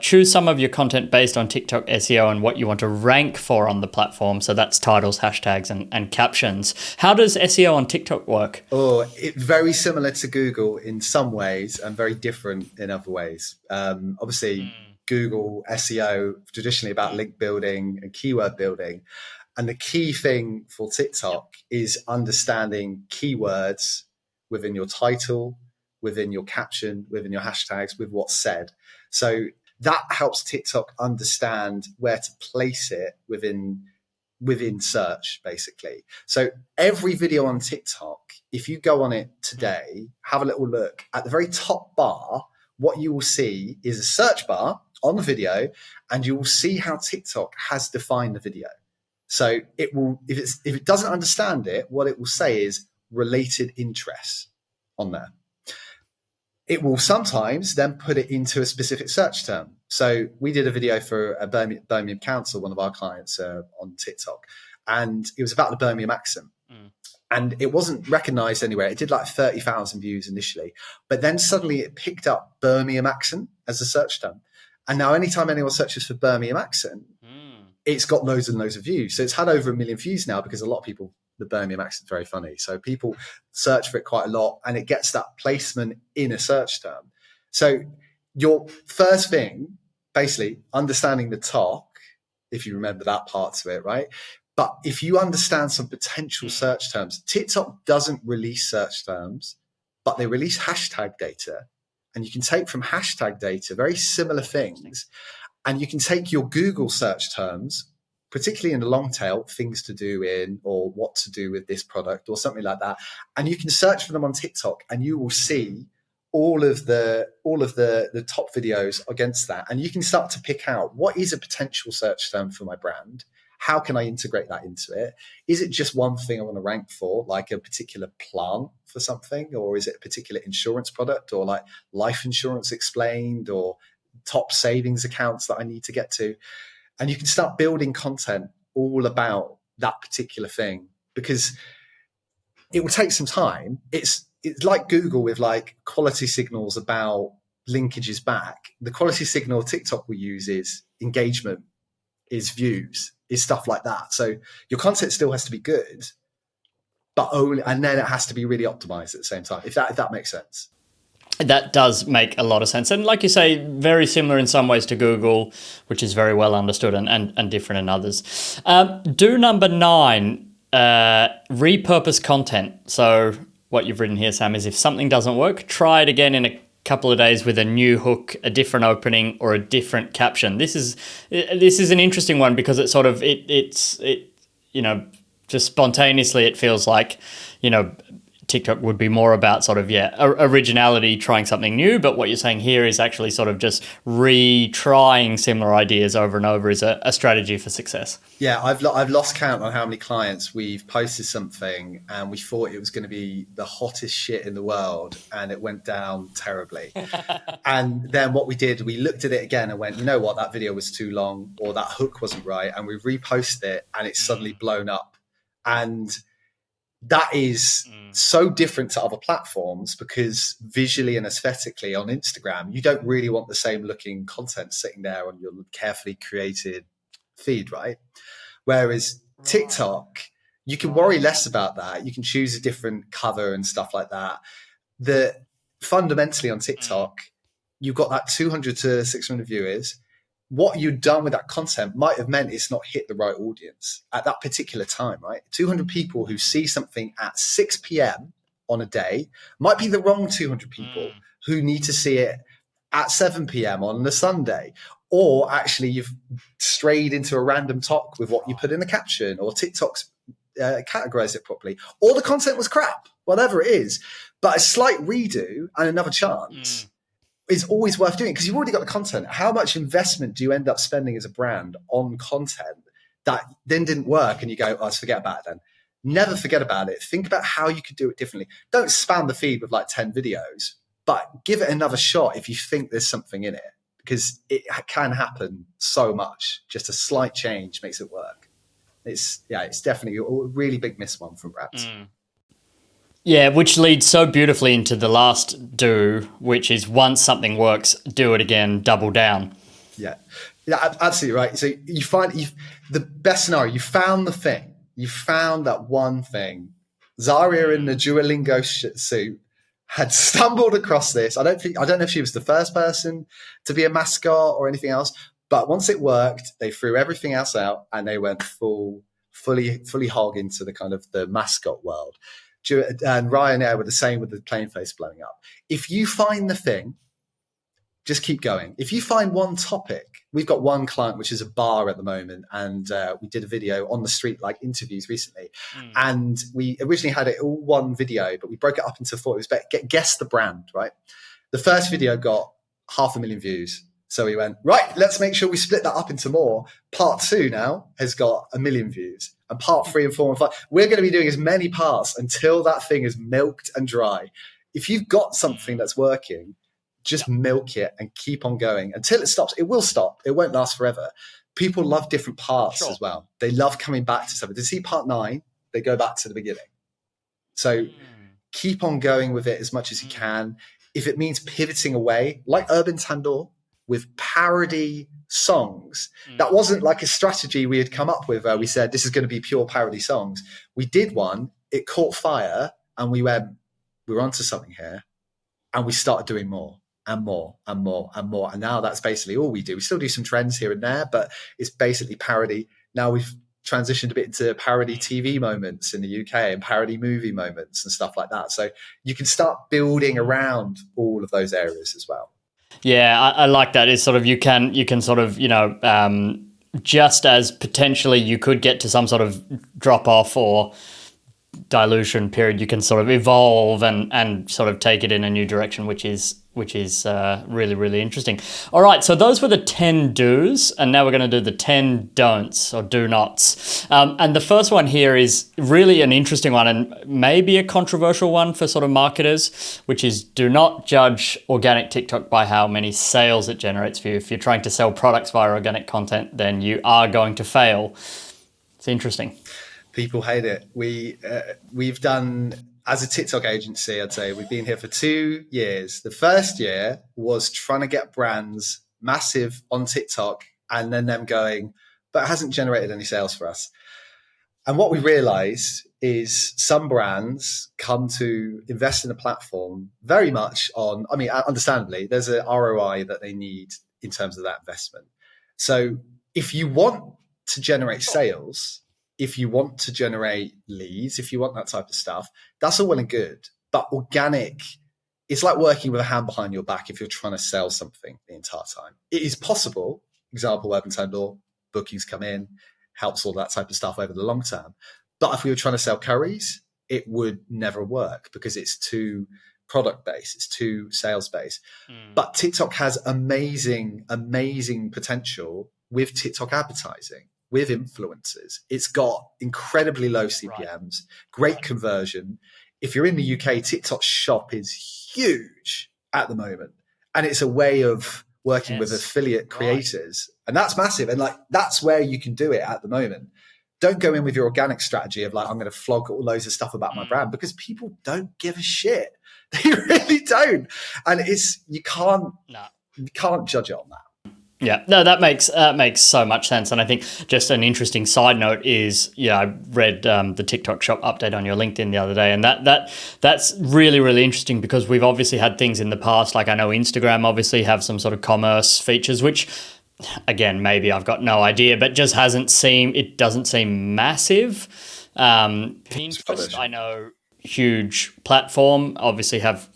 Choose some of your content based on TikTok SEO and what you want to rank for on the platform. So that's titles, hashtags, and captions. How does SEO on TikTok work? It's very similar to Google in some ways and very different in other ways. Obviously, Google SEO traditionally about link building and keyword building. And the key thing for TikTok is understanding keywords within your title, within your caption, within your hashtags, with what's said. So that helps TikTok understand where to place it within search, basically. So every video on TikTok, if you go on it today, have a little look at the very top bar, what you will see is a search bar on the video, and you will see how TikTok has defined the video. So it will, if it doesn't understand it, what it will say is related interests on there. It will sometimes then put it into a specific search term. So we did a video for a Birmingham Council, one of our clients, on TikTok, and it was about the Birmingham accent. And it wasn't recognized anywhere. It did like 30,000 views initially, but then suddenly it picked up Birmingham accent as a search term. And now anytime anyone searches for Birmingham accent, it's got loads and loads of views. So it's had over 1 million views now because a lot of people the Birmingham accent's very funny. So people search for it quite a lot, and it gets that placement in a search term. So your first thing, basically understanding the talk, if you remember that part of it, right? But if you understand some potential search terms, TikTok doesn't release search terms, but they release hashtag data. And you can take from hashtag data very similar things, and you can take your Google search terms, particularly in the long tail, things to do in, or what to do with this product or something like that, and you can search for them on TikTok, and you will see all of the top videos against that, and you can start to pick out what is a potential search term for my brand. How can I integrate that into it? Is it just one thing I want to rank for, like a particular plan for something, or is it a particular insurance product, or like life insurance explained, or top savings accounts that I need to get to? And you can start building content all about that particular thing, because it will take some time. It's like Google with like quality signals about linkages back. The quality signal TikTok will use is engagement, is views, is stuff like that. So your content still has to be good, but only, and then it has to be really optimized at the same time, if that makes sense. That does make a lot of sense. And like you say, very similar in some ways to Google, which is very well understood, and different in others. Do number 9, repurpose content. So what you've written here, Sam, is if something doesn't work, try it again in a couple of days with a new hook, a different opening, or a different caption. This is an interesting one, because it's sort of it's just spontaneously it feels like TikTok would be more about sort of originality, trying something new, but what you're saying here is actually sort of just retrying similar ideas over and over is a strategy for success. Yeah, I've lost count on how many clients we've posted something and we thought it was going to be the hottest shit in the world, and it went down terribly. And then what we did, we looked at it again and went, you know what, that video was too long, or that hook wasn't right, and we reposted it and it's suddenly blown up. And that is so different to other platforms, because visually and aesthetically on Instagram, you don't really want the same looking content sitting there on your carefully created feed, right? Whereas TikTok, you can worry less about that. You can choose a different cover and stuff like that. Fundamentally on TikTok, you've got that 200 to 600 viewers. What you've done with that content might have meant it's not hit the right audience at that particular time, right? 200 people who see something at 6 p.m. on a day might be the wrong 200 people who need to see it at 7 p.m. on a Sunday. Or actually you've strayed into a random talk with what you put in the caption, or TikTok's categorized it properly, or the content was crap, whatever it is. But a slight redo and another chance is always worth doing, because you've already got the content. How much investment do you end up spending as a brand on content that then didn't work and you go, oh, let's forget about it then? Never forget about it. Think about how you could do it differently. Don't spam the feed with like 10 videos, but give it another shot if you think there's something in it, because it can happen so much. Just a slight change makes it work. It's definitely a really big miss one from brands. Yeah, which leads so beautifully into the last do, which is once something works, do it again, double down. Yeah, absolutely right. So you find the best scenario, you found the thing, you found that one thing. Zaria in the Duolingo suit had stumbled across this. I don't know if she was the first person to be a mascot or anything else, but once it worked, they threw everything else out and they went fully hog into the kind of the mascot world. And Ryanair were the same with the plane face blowing up. If you find the thing, just keep going. If you find one topic, we've got one client, which is a bar at the moment. And we did a video on the street, like interviews recently. And we originally had it all one video, but we broke it up into 4. It was guess the brand, right? The first video got 500,000 views. So we went, right, let's make sure we split that up into more. Part 2 now has got 1 million views. And part 3 and 4 and 5, we're going to be doing as many parts until that thing is milked and dry. If you've got something that's working, just milk it and keep on going until it stops. It will stop. It won't last forever. People love different parts as well. They love coming back to something. To see part 9, they go back to the beginning. So keep on going with it as much as you can. If it means pivoting away, like Urban Tandoor, with parody songs. That wasn't like a strategy we had come up with where we said this is going to be pure parody songs. We did one, it caught fire, and we went, we're onto something here. And we started doing more and more and more and more. And now that's basically all we do. We still do some trends here and there, but it's basically parody. Now we've transitioned a bit into parody TV moments in the UK and parody movie moments and stuff like that. So you can start building around all of those areas as well. Yeah, I like that. It's sort of you can sort of, just as potentially you could get to some sort of drop off or dilution period, you can sort of evolve and sort of take it in a new direction, which is really, really interesting. All right, so those were the 10 do's, and now we're going to do the 10 don'ts or do nots. And the first one here is really an interesting one and maybe a controversial one for sort of marketers, which is do not judge organic TikTok by how many sales it generates for you. If you're trying to sell products via organic content, then you are going to fail. It's interesting. People hate it. We've done, as a TikTok agency, I'd say we've been here for 2 years. The first year was trying to get brands massive on TikTok and then them going, but it hasn't generated any sales for us. And what we realized is some brands come to invest in a platform very much on, I mean, understandably, there's an ROI that they need in terms of that investment. So if you want to generate sales, if you want to generate leads, if you want that type of stuff, that's all well and good. But organic, it's like working with a hand behind your back if you're trying to sell something the entire time. It is possible. Example, Urban Tendor, bookings come in, helps all that type of stuff over the long term. But if we were trying to sell curries, it would never work because it's too product based, it's too sales based. But TikTok has amazing, amazing potential with TikTok advertising, with influencers. It's got incredibly low CPMs, great conversion. If you're in the UK, TikTok shop is huge at the moment. And it's a way of working with affiliate creators. And that's massive. And like, that's where you can do it at the moment. Don't go in with your organic strategy of like, I'm going to flog all loads of stuff about my brand, because people don't give a shit. They really don't. And you can't judge it on that. Yeah, no, that makes so much sense. And I think just an interesting side note is, I read the TikTok shop update on your LinkedIn the other day, and that's really, really interesting because we've obviously had things in the past, like I know Instagram obviously have some sort of commerce features, which again, maybe I've got no idea, but just doesn't seem massive. Pinterest, I know, huge platform, obviously haven't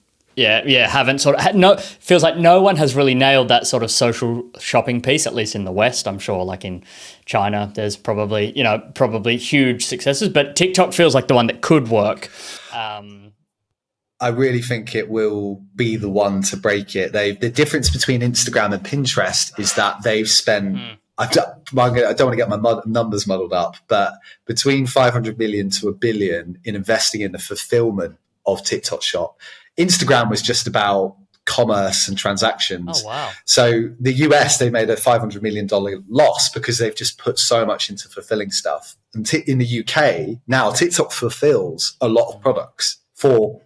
feels like no one has really nailed that sort of social shopping piece, at least in the West. I'm sure like in China, there's probably huge successes, but TikTok feels like the one that could work. I really think it will be the one to break it. The difference between Instagram and Pinterest is that they've spent, I don't want to get my numbers muddled up, but between 500 million to $1 billion in investing in the fulfillment of TikTok shop. Instagram was just about commerce and transactions. Oh, wow. So the US, they made a $500 million loss because they've just put so much into fulfilling stuff. And in the UK, now TikTok fulfills a lot of products for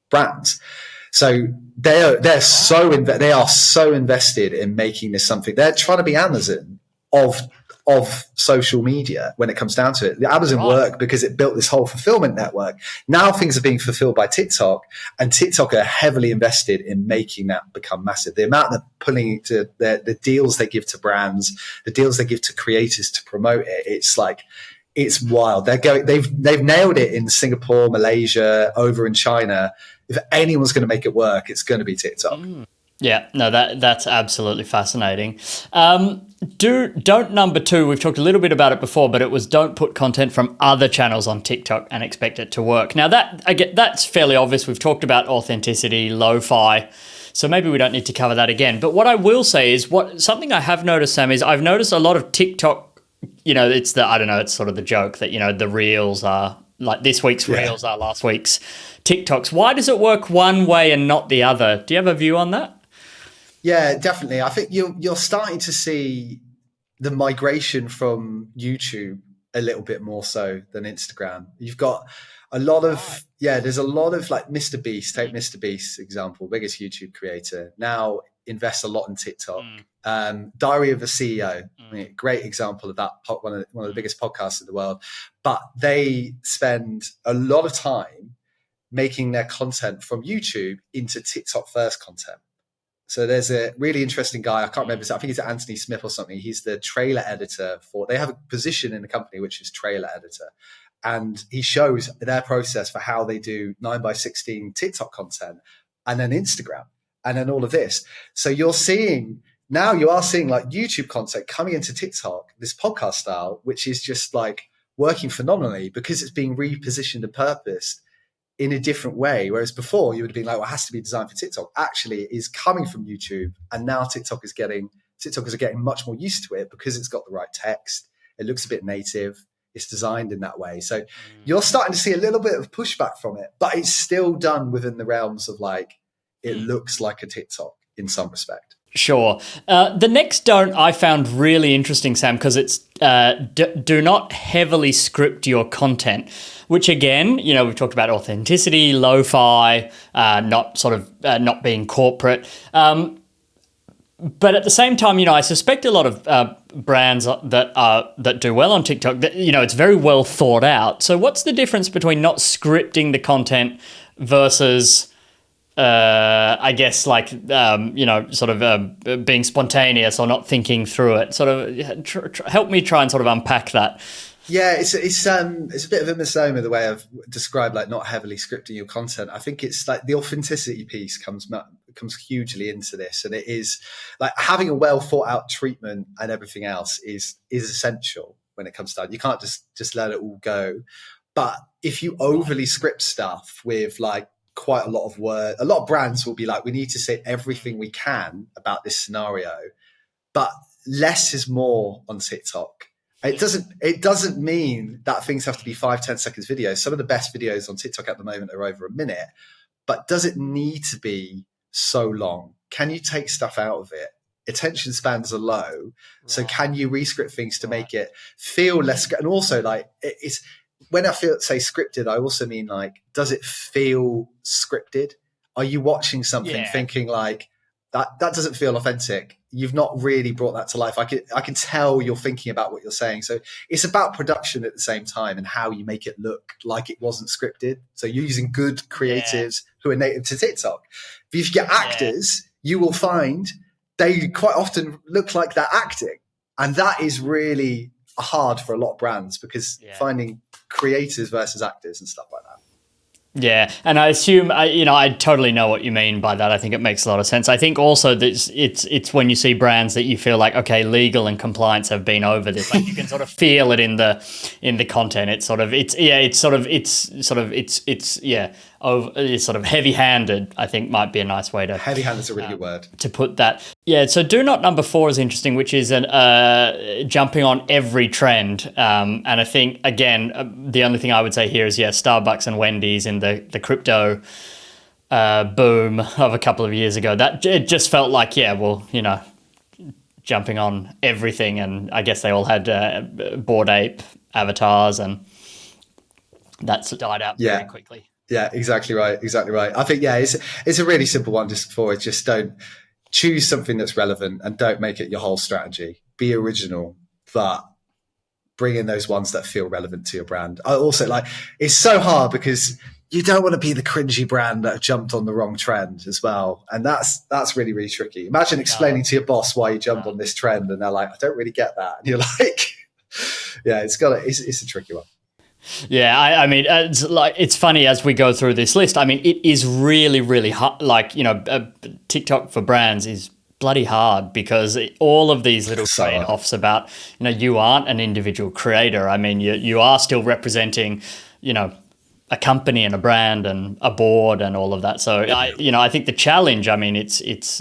brands. So they are so invested in making this something. They're trying to be Amazon of social media when it comes down to it. The Amazon worked because it built this whole fulfillment network. Now things are being fulfilled by TikTok, and TikTok are heavily invested in making that become massive. The amount they're pulling to the deals they give to brands, the deals they give to creators to promote it, it's wild. They've nailed it in Singapore, Malaysia, over in China. If anyone's going to make it work, it's going to be TikTok. Yeah, no, that's absolutely fascinating. Don't number 2, we've talked a little bit about it before, but it was don't put content from other channels on TikTok and expect it to work. Now that's fairly obvious. We've talked about authenticity, lo-fi, so maybe we don't need to cover that again. But what I will say is something I have noticed, Sam, is I've noticed a lot of TikTok, it's sort of the joke that, the reels are like this week's reels are last week's TikToks. Why does it work one way and not the other? Do you have a view on that? Yeah, definitely. I think you're starting to see the migration from YouTube a little bit more so than Instagram. You've got a lot of, there's a lot of like Mr. Beast, take Mr. Beast's example, biggest YouTube creator. Now invests a lot in TikTok. Diary of a CEO, I mean, great example of that. One of the biggest podcasts in the world, but they spend a lot of time making their content from YouTube into TikTok first content. So there's a really interesting guy. I can't remember. I think it's Anthony Smith or something. He's the trailer editor they have a position in the company, which is trailer editor. And he shows their process for how they do 9:16 TikTok content and then Instagram and then all of this. So you are seeing like YouTube content coming into TikTok, this podcast style, which is just like working phenomenally because it's being repositioned and purposed in a different way. Whereas before you would have been like, well, it has to be designed for TikTok. Actually, it is coming from YouTube. And now TikTokers are getting much more used to it because it's got the right text. It looks a bit native. It's designed in that way. So you're starting to see a little bit of pushback from it, but it's still done within the realms of like, it looks like a TikTok in some respect. Sure. The next don't I found really interesting, Sam, because it's do not heavily script your content, which again, we've talked about authenticity, lo-fi, not being corporate. But at the same time, I suspect a lot of brands that do well on TikTok, that, it's very well thought out. So what's the difference between not scripting the content versus I guess being spontaneous or not thinking through it? Sort of help me try and sort of unpack that. Yeah, it's a bit of a misnomer the way I've described like not heavily scripting your content. I think it's like the authenticity piece comes hugely into this, and it is like having a well thought out treatment and everything else is essential when it comes to that. You can't just let it all go. But if you overly script stuff with like quite a lot of word, a lot of brands will be like, we need to say everything we can about this scenario, but less is more on TikTok. It doesn't mean that things have to be 5-10 seconds videos. Some of the best videos on TikTok at the moment are over a minute, but does it need to be so long? Can you take stuff out of it? Attention spans are low. So can you rescript things to make it feel less? And also like it's, when I say scripted, I also mean like, does it feel scripted? Are you watching something thinking like, that doesn't feel authentic? You've not really brought that to life. I can tell you're thinking about what you're saying. So it's about production at the same time and how you make it look like it wasn't scripted. So you're using good creatives who are native to TikTok. But if you get actors, you will find they quite often look like they're acting. And that is really hard for a lot of brands because finding creators versus actors and stuff like that. Yeah, and I assume I totally know what you mean by that. I think it makes a lot of sense. I think also that it's when you see brands that you feel like, okay, legal and compliance have been over this. Like you can sort of feel it in the content. It's sort of heavy-handed. I think might be a nice way to. Heavy-handed is a really good word to put that. Yeah. So do not number 4 is interesting, which is jumping on every trend. And I think again, the only thing I would say here is Starbucks and Wendy's in the crypto boom of a couple of years ago. That it just felt like jumping on everything, and I guess they all had Bored Ape avatars, and that's died out very quickly. Yeah, exactly right. I think, it's a really simple one just for it. Just don't choose something that's relevant and don't make it your whole strategy. Be original, but bring in those ones that feel relevant to your brand. I also it's so hard because you don't want to be the cringy brand that jumped on the wrong trend as well. And that's really, really tricky. Imagine explaining to your boss why you jumped on this trend and they're like, I don't really get that. And you're like, it's a tricky one. Yeah, I mean, it's funny as we go through this list. I mean, it is really, really hard. TikTok for brands is bloody hard because all of these little trade-offs about, you aren't an individual creator. I mean, you are still representing, a company and a brand and a board and all of that. So I think the challenge, I mean, it's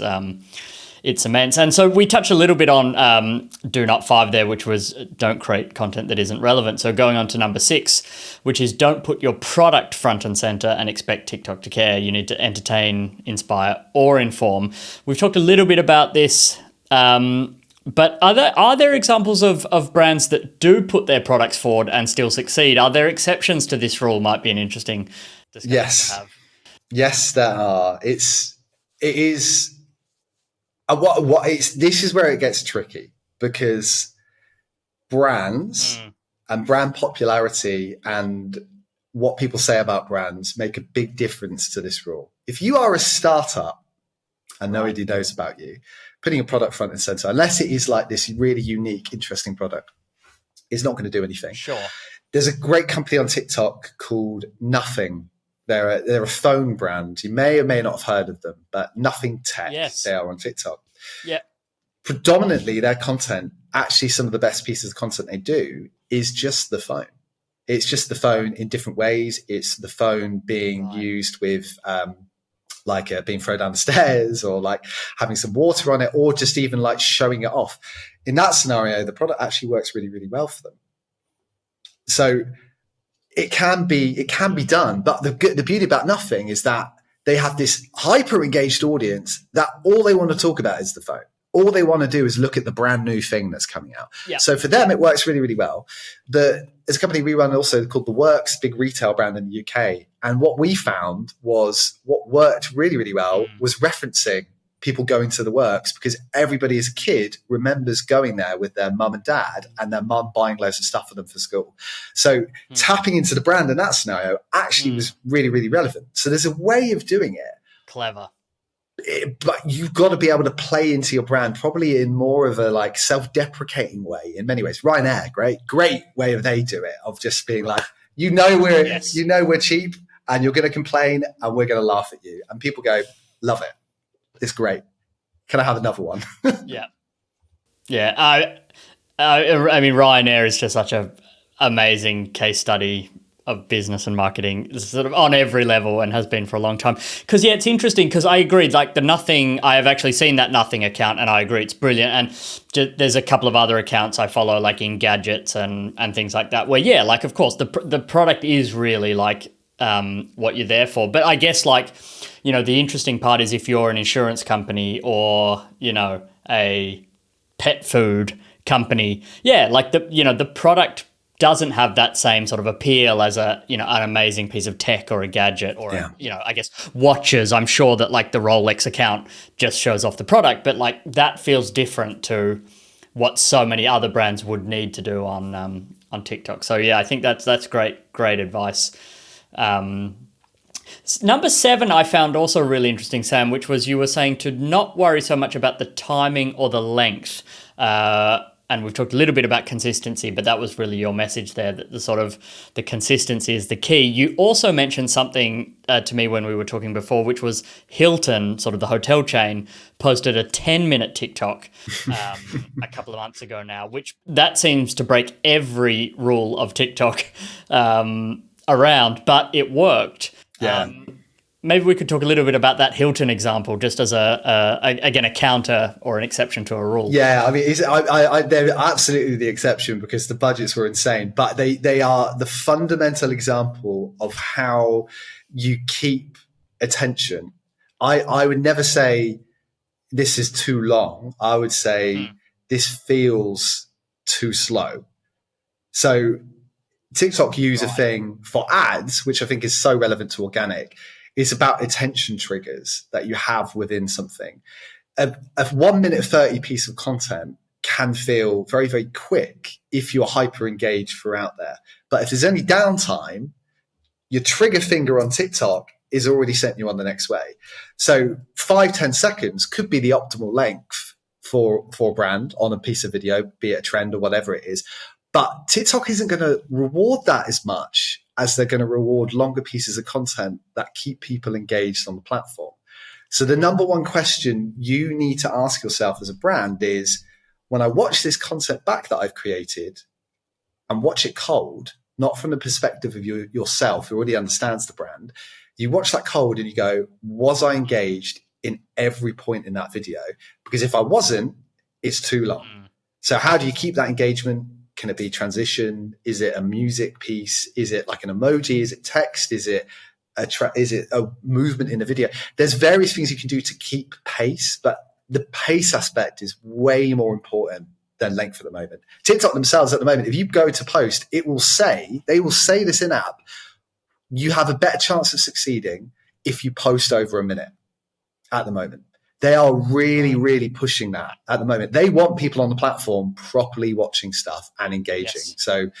immense. And so we touched a little bit on do not 5 there, which was don't create content that isn't relevant. So going on to number 6, which is don't put your product front and center and expect TikTok to care. You need to entertain, inspire, or inform. We've talked a little bit about this, but are there examples of brands that do put their products forward and still succeed? Are there exceptions to this rule? Might be an interesting discussion to have. Yes, there are. It is. This is where it gets tricky, because brands and brand popularity and what people say about brands make a big difference to this rule. If you are a startup and nobody knows about you, putting a product front and center, unless it is like this really unique, interesting product, is not going to do anything. Sure. There's a great company on TikTok called Nothing. They're a phone brand. You may or may not have heard of them, but Nothing Tech. Yes. They are on TikTok. Yeah. Predominantly, their content, actually some of the best pieces of content they do, is just the phone. It's just the phone in different ways. It's the phone being used with being thrown down the stairs, or like having some water on it, or just even like showing it off. In that scenario, the product actually works really, really well for them. So it can be done, but the beauty about Nothing is that they have this hyper engaged audience that all they want to talk about is the phone. All they want to do is look at the brand new thing that's coming out. Yeah. So for them, it works really, really well. There's a company we run also called The Works, big retail brand in the UK. And what we found was what worked really, really well was referencing people going to The Works, because everybody as a kid remembers going there with their mum and dad, and their mum buying loads of stuff for them for school. So tapping into the brand in that scenario actually was really, really relevant. So there's a way of doing it. Clever. But you've got to be able to play into your brand, probably in more of a like self-deprecating way in many ways. Ryanair, great way of they do it, of just being like, we're cheap and you're going to complain and we're going to laugh at you. And people go, love it. It's great. Can I have another one? Yeah. I mean, Ryanair is just such a amazing case study of business and marketing, sort of on every level, and has been for a long time. Because it's interesting, because I agree, like the Nothing, I have actually seen that Nothing account, and I agree it's brilliant. And there's a couple of other accounts I follow, like in gadgets and things like that, where like of course the product is really like what you're there for. But I guess like, the interesting part is if you're an insurance company or, a pet food company, like the product doesn't have that same sort of appeal as an amazing piece of tech or a gadget or, I guess watches. I'm sure that like the Rolex account just shows off the product, but like that feels different to what so many other brands would need to do on TikTok. So I think that's great advice. Number 7, I found also really interesting, Sam, which was you were saying to not worry so much about the timing or the length. And we've talked a little bit about consistency, but that was really your message there, that the consistency is the key. You also mentioned something to me when we were talking before, which was Hilton, sort of the hotel chain, posted a 10-minute TikTok a couple of months ago now, which that seems to break every rule of TikTok around, but it worked. Yeah. Maybe we could talk a little bit about that Hilton example, just as a counter or an exception to a rule. Yeah, I mean, they're absolutely the exception because the budgets were insane, but they are the fundamental example of how you keep attention. I would never say this is too long. I would say this feels too slow. So TikTok use a thing for ads, which I think is so relevant to organic. It's about attention triggers that you have within something. A 1 minute 30 piece of content can feel very, very quick if you're hyper engaged throughout there. But if there's any downtime, your trigger finger on TikTok is already sent you on the next way. So 5-10 seconds could be the optimal length for a brand on a piece of video, be it a trend or whatever it is. But TikTok isn't going to reward that as much as they're going to reward longer pieces of content that keep people engaged on the platform. So the number one question you need to ask yourself as a brand is, when I watch this content back that I've created and watch it cold, not from the perspective of yourself who already understands the brand, you watch that cold and you go, was I engaged in every point in that video? Because if I wasn't, it's too long. So how do you keep that engagement? Can it be transition? Is it a music piece? Is it like an emoji? Is it text? Is it a movement in a video? There's various things you can do to keep pace, but the pace aspect is way more important than length at the moment. TikTok themselves at the moment, if you go to post, they will say this in app, you have a better chance of succeeding if you post over a minute at the moment. They are really, really pushing that at the moment. They want people on the platform properly watching stuff and engaging. Yes. So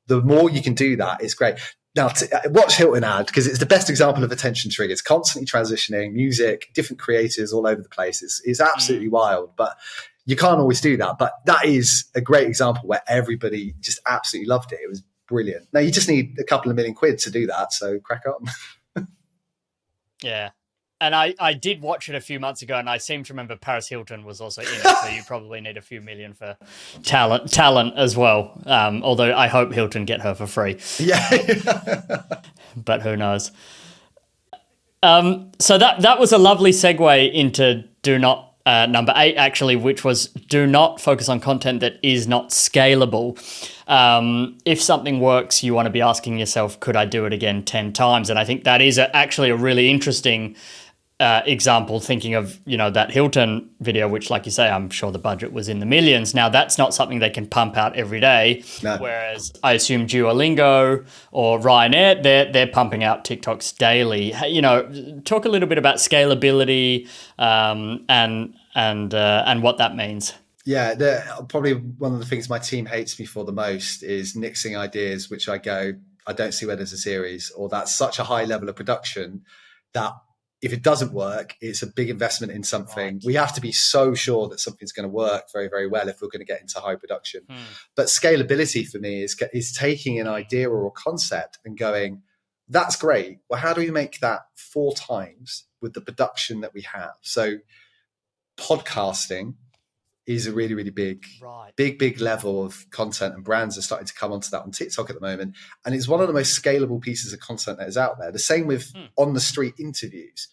the more you can do that, it's great. Now, watch Hilton ad, because it's the best example of attention triggers, constantly transitioning, music, different creators all over the place. It's absolutely wild, but you can't always do that. But that is a great example where everybody just absolutely loved it. It was brilliant. Now, you just need a couple of million quid to do that, so crack on. Yeah. And I did watch it a few months ago, and I seem to remember Paris Hilton was also in it, so you probably need a few million for talent as well. Although I hope Hilton get her for free. Yeah. But who knows? So that was a lovely segue into do not number 8, actually, which was do not focus on content that is not scalable. If something works, you want to be asking yourself, could I do it again 10 times? And I think that is actually a really interesting example, thinking of, that Hilton video, which, like you say, I'm sure the budget was in the millions. Now, that's not something they can pump out every day. No. Whereas I assume Duolingo or Ryanair, they're pumping out TikToks daily. Talk a little bit about scalability and what that means. Yeah, probably one of the things my team hates me for the most is nixing ideas, which I don't see where there's a series, or that's such a high level of production that if it doesn't work, it's a big investment in something. Right. We have to be so sure that something's going to work very, very well if we're going to get into high production. But scalability for me is taking an idea or a concept and going, that's great. Well, how do we make that 4 times with the production that we have? So podcasting is a really, really big level of content, and brands are starting to come onto that on TikTok at the moment. And it's one of the most scalable pieces of content that is out there. The same with on the street interviews.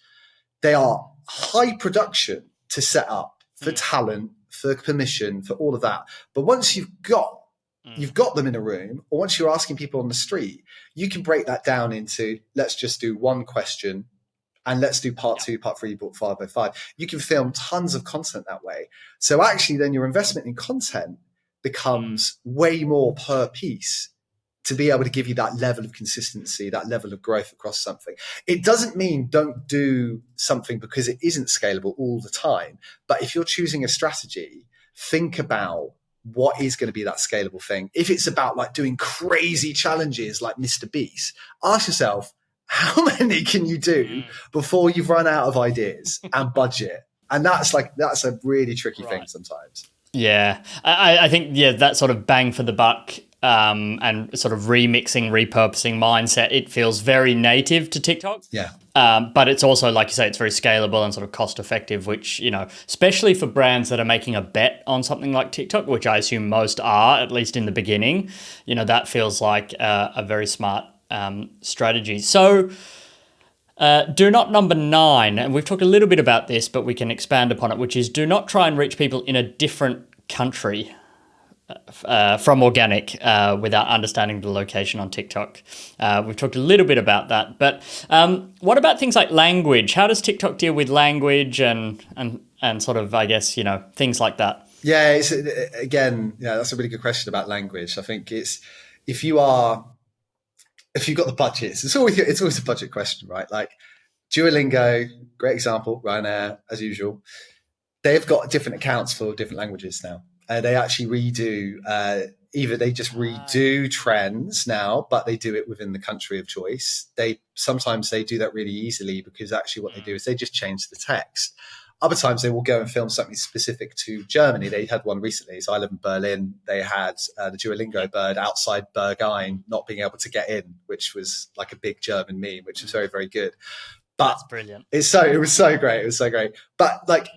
They are high production to set up for talent, for permission, for all of that. But once you've got them in a room, or once you're asking people on the street, you can break that down into, let's just do one question, and let's do part 2, part 3, part 5 by 5. You can film tons of content that way. So actually then your investment in content becomes way more per piece to be able to give you that level of consistency, that level of growth across something. It doesn't mean don't do something because it isn't scalable all the time. But if you're choosing a strategy, think about what is going to be that scalable thing. If it's about like doing crazy challenges like Mr. Beast, ask yourself, how many can you do before you've run out of ideas and budget? And that's a really tricky thing sometimes. Yeah, I think that sort of bang for the buck and sort of remixing, repurposing mindset, it feels very native to TikTok. Yeah. But it's also, like you say, it's very scalable and sort of cost effective, which, especially for brands that are making a bet on something like TikTok, which I assume most are, at least in the beginning, that feels like a very smart strategy. So do not number 9, and we've talked a little bit about this, but we can expand upon it, which is do not try and reach people in a different country from organic without understanding the location on TikTok. We've talked a little bit about that, but what about things like language? How does TikTok deal with language and sort of, I guess, things like that? Yeah, that's a really good question about language. I think it's if you've got the budgets, it's always a budget question, right? Like Duolingo, great example, Ryanair, as usual. They've got different accounts for different languages now. They actually redo, either they just redo trends now, but they do it within the country of choice. Sometimes they do that really easily because actually what they do is they just change the text. Other times they will go and film something specific to Germany. They had one recently. So I live in Berlin. They had the Duolingo bird outside Berghain not being able to get in, which was like a big German meme, which was very, very good. But that's brilliant. It was so great. It was so great. But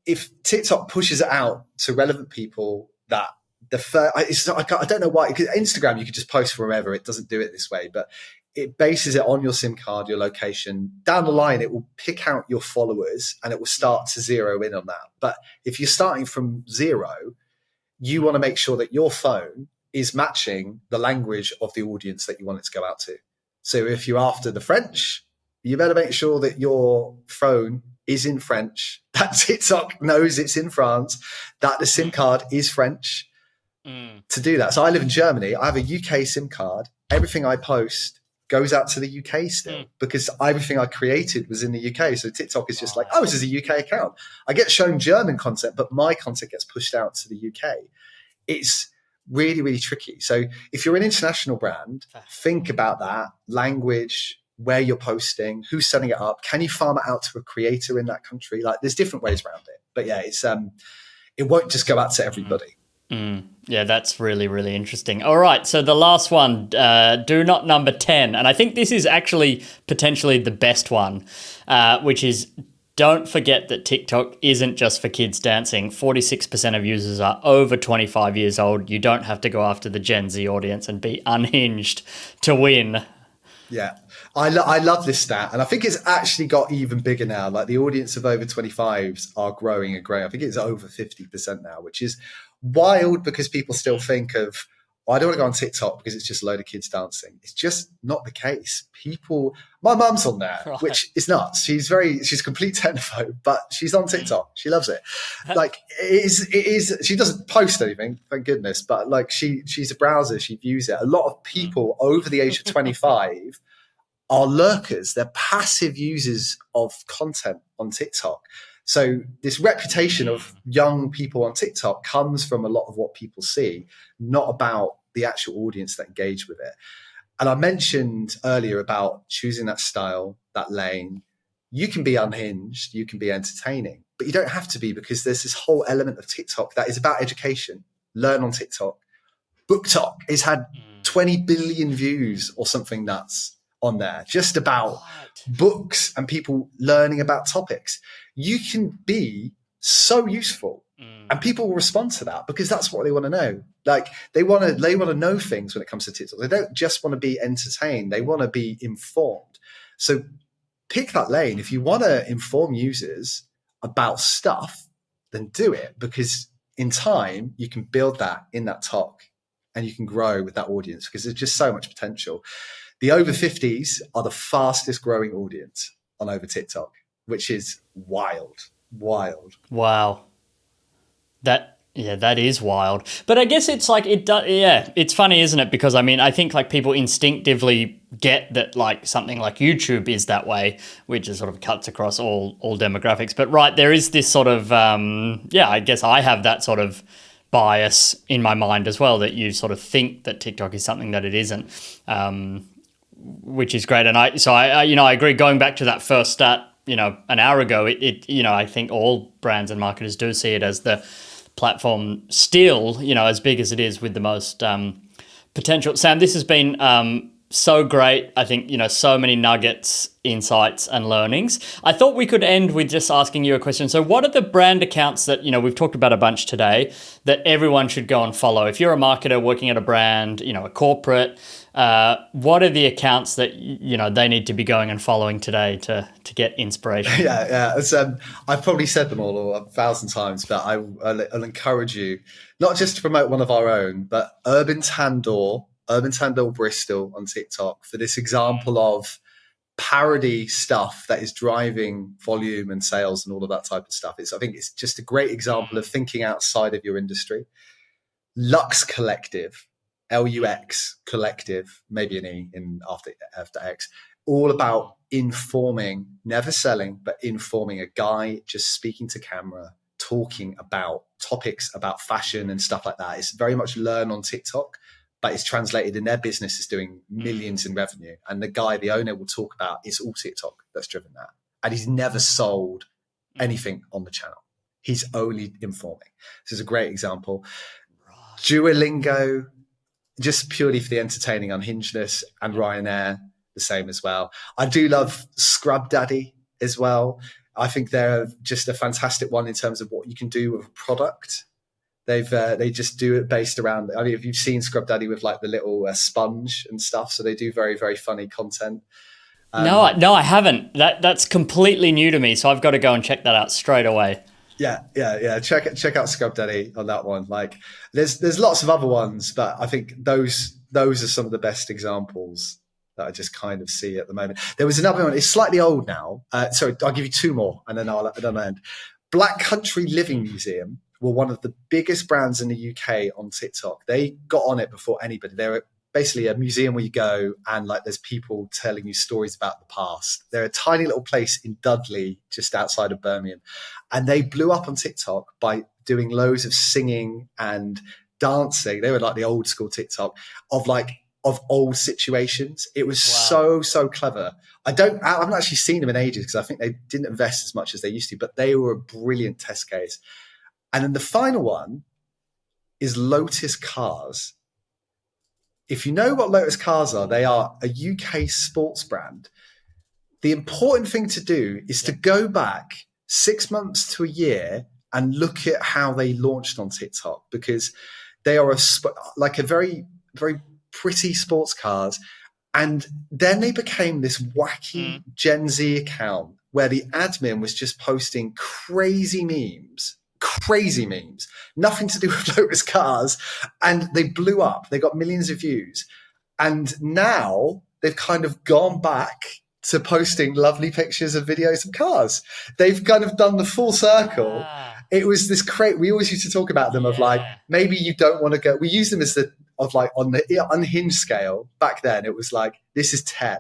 if TikTok pushes it out to relevant people, that I don't know why, because Instagram you could just post wherever. It doesn't do it this way, but it bases it on your SIM card, your location. Down the line, it will pick out your followers and it will start to zero in on that. But if you're starting from 0, you want to make sure that your phone is matching the language of the audience that you want it to go out to. So if you're after the French, you better make sure that your phone is in French, that TikTok knows it's in France, that the SIM card is French to do that. So I live in Germany. I have a UK SIM card. Everything I post goes out to the UK still because everything I created was in the UK. So TikTok is just like, oh, this is a UK account. I get shown German content, but my content gets pushed out to the UK. It's really, really tricky. So if you're an international brand, think about that language, where you're posting, who's setting it up. Can you farm it out to a creator in that country? Like there's different ways around it. But yeah, it's it won't just go out to everybody. Yeah, that's really, really interesting. All right, so the last one, do not number 10. And I think this is actually potentially the best one, which is don't forget that TikTok isn't just for kids dancing. 46% of users are over 25 years old. You don't have to go after the Gen Z audience and be unhinged to win. Yeah, I love this stat. And I think it's actually got even bigger now. Like the audience of over 25s are growing and growing. I think it's over 50% now, which is wild because people still think of, oh, I don't want to go on TikTok because it's just a load of kids dancing. It's just not the case. My mum's on there, right, which is nuts. She's a complete technophobe, but she's on TikTok. She loves it. Like it is. She doesn't post anything, thank goodness, but like she's a browser. She views it. A lot of people over the age of 25 are lurkers. They're passive users of content on TikTok. So this reputation of young people on TikTok comes from a lot of what people see, not about the actual audience that engage with it. And I mentioned earlier about choosing that style, that lane. You can be unhinged, you can be entertaining, but you don't have to be because there's this whole element of TikTok that is about education. Learn on TikTok. BookTok has had 20 billion views or something nuts on there, just about books and people learning about topics. You can be so useful and people will respond to that because that's what they want to know. Like they want to know things when it comes to TikTok. They don't just want to be entertained. They want to be informed. So pick that lane. If you want to inform users about stuff, then do it because in time you can build that in that talk and you can grow with that audience because there's just so much potential. The over 50s are the fastest growing audience on over TikTok, which is wild. Wow. That is wild. But I guess it's like it's funny, isn't it? Because I mean, I think like people instinctively get that like something like YouTube is that way, which is sort of cuts across all demographics. But right, there is this sort of I guess I have that sort of bias in my mind as well that you sort of think that TikTok is something that it isn't. Which is great. And I agree. Going back to that first stat, an hour ago, I think all brands and marketers do see it as the platform still, as big as it is with the most potential. Sam, this has been so great. I think, so many nuggets, insights and learnings. I thought we could end with just asking you a question. So what are the brand accounts that, we've talked about a bunch today that everyone should go and follow? If you're a marketer working at a brand, a corporate, what are the accounts that, they need to be going and following today to get inspiration? Yeah. I've probably said them all 1,000 times, but I'll encourage you not just to promote one of our own, but Urban Tandoor Bristol on TikTok for this example of parody stuff that is driving volume and sales and all of that type of stuff. I think it's just a great example of thinking outside of your industry. Lux Collective, LUX Collective, maybe an E in after X, all about informing, never selling, but informing a guy just speaking to camera, talking about topics about fashion and stuff like that. It's very much learn on TikTok, but it's translated in their business is doing millions in revenue. And the owner will talk about it's all TikTok that's driven that. And he's never sold anything on the channel. He's only informing. This is a great example. Right. Duolingo, just purely for the entertaining unhingedness, and Ryanair, the same as well. I do love Scrub Daddy as well. I think they're just a fantastic one in terms of what you can do with a product. They just do it based around. I mean, if you've seen Scrub Daddy with like the little sponge and stuff, so they do very, very funny content. No, I haven't. That's completely new to me, so I've got to go and check that out straight away. Yeah. Check out Scrub Daddy on that one. Like, there's lots of other ones, but I think those are some of the best examples that I just kind of see at the moment. There was another one. It's slightly old now. Sorry, I'll give you two more, and then I'll end. Black Country Living Museum were one of the biggest brands in the UK on TikTok. They got on it before anybody. They were basically a museum where you go and like there's people telling you stories about the past. They're a tiny little place in Dudley, just outside of Birmingham. And they blew up on TikTok by doing loads of singing and dancing. They were like the old school TikTok of old situations. It was so clever. I haven't actually seen them in ages because I think they didn't invest as much as they used to, but they were a brilliant test case. And then the final one is Lotus Cars. If you know what Lotus Cars are, they are a UK sports brand. The important thing to do is to go back 6 months to a year and look at how they launched on TikTok, because they are a very, very pretty sports cars. And then they became this wacky Gen Z account where the admin was just posting crazy memes, nothing to do with Lotus Cars. And they blew up. They got millions of views. And now they've kind of gone back to posting lovely pictures of videos of cars. They've kind of done the full circle. It was this we always used to talk about them of like, maybe you don't want to go. We use them as on the unhinged scale. Back then it was like, this is 10.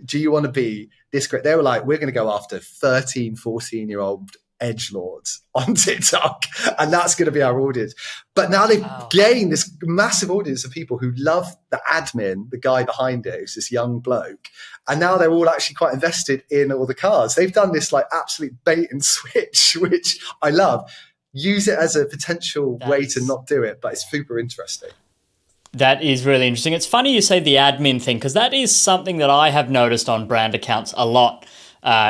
Do you want to be this great? They were like, we're going to go after 13, 14-year-old edgelords on TikTok, and that's going to be our audience. But now they've gained this massive audience of people who love the admin, the guy behind it, who's this young bloke, and now they're all actually quite invested in all the cars. They've done this like absolute bait and switch, which I love. Use it as a potential way to not do it, but it's super interesting. That is really interesting. It's funny you say the admin thing, because that is something that I have noticed on brand accounts a lot.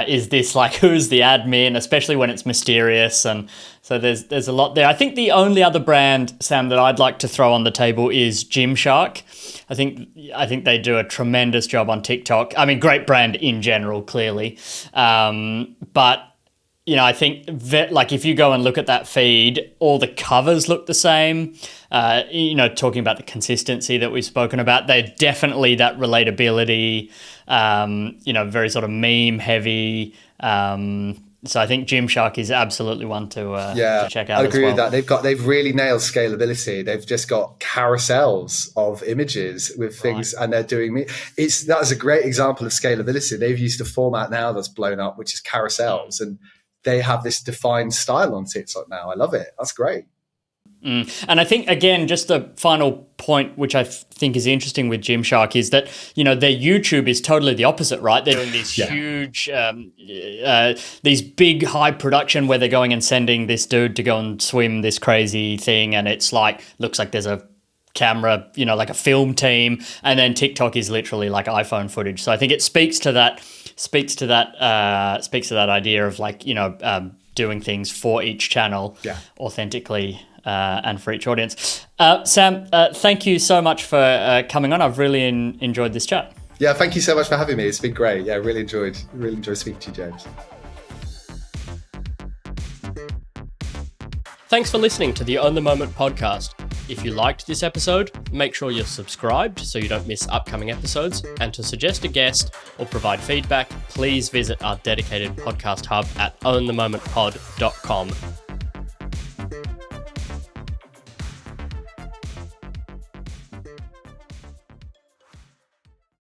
Is this like, who's the admin, especially when it's mysterious? And so there's a lot there. I think the only other brand, Sam, that I'd like to throw on the table is Gymshark. I think they do a tremendous job on TikTok. I mean, great brand in general, clearly. But you know, I think like if you go and look at that feed, all the covers look the same. You know, talking about the consistency that we've spoken about, they're definitely that relatability, you know, very sort of meme heavy. So I think Gymshark is absolutely one to check out. I agree as well. with that. They've really nailed scalability. They've just got carousels of images with things, and they're doing that is a great example of scalability. They've used a format now that's blown up, which is carousels, and they have this defined style on TikTok now. I love it. That's great. And I think, again, just the final point, which I think is interesting with Gymshark, is that, you know, their YouTube is totally the opposite, right? They're doing these huge, these big high production where they're going and sending this dude to go and swim this crazy thing. And it's like, looks like there's a camera, you know, like a film team. And then TikTok is literally like iPhone footage. So I think it speaks to that idea of like, you know, doing things for each channel authentically. And for each audience. Sam, thank you so much for coming on. I've really enjoyed this chat. Yeah, thank you so much for having me. It's been great. Yeah, really enjoyed speaking to you, James. Thanks for listening to the Own the Moment podcast. If you liked this episode, make sure you're subscribed so you don't miss upcoming episodes. And to suggest a guest or provide feedback, please visit our dedicated podcast hub at ownthemomentpod.com.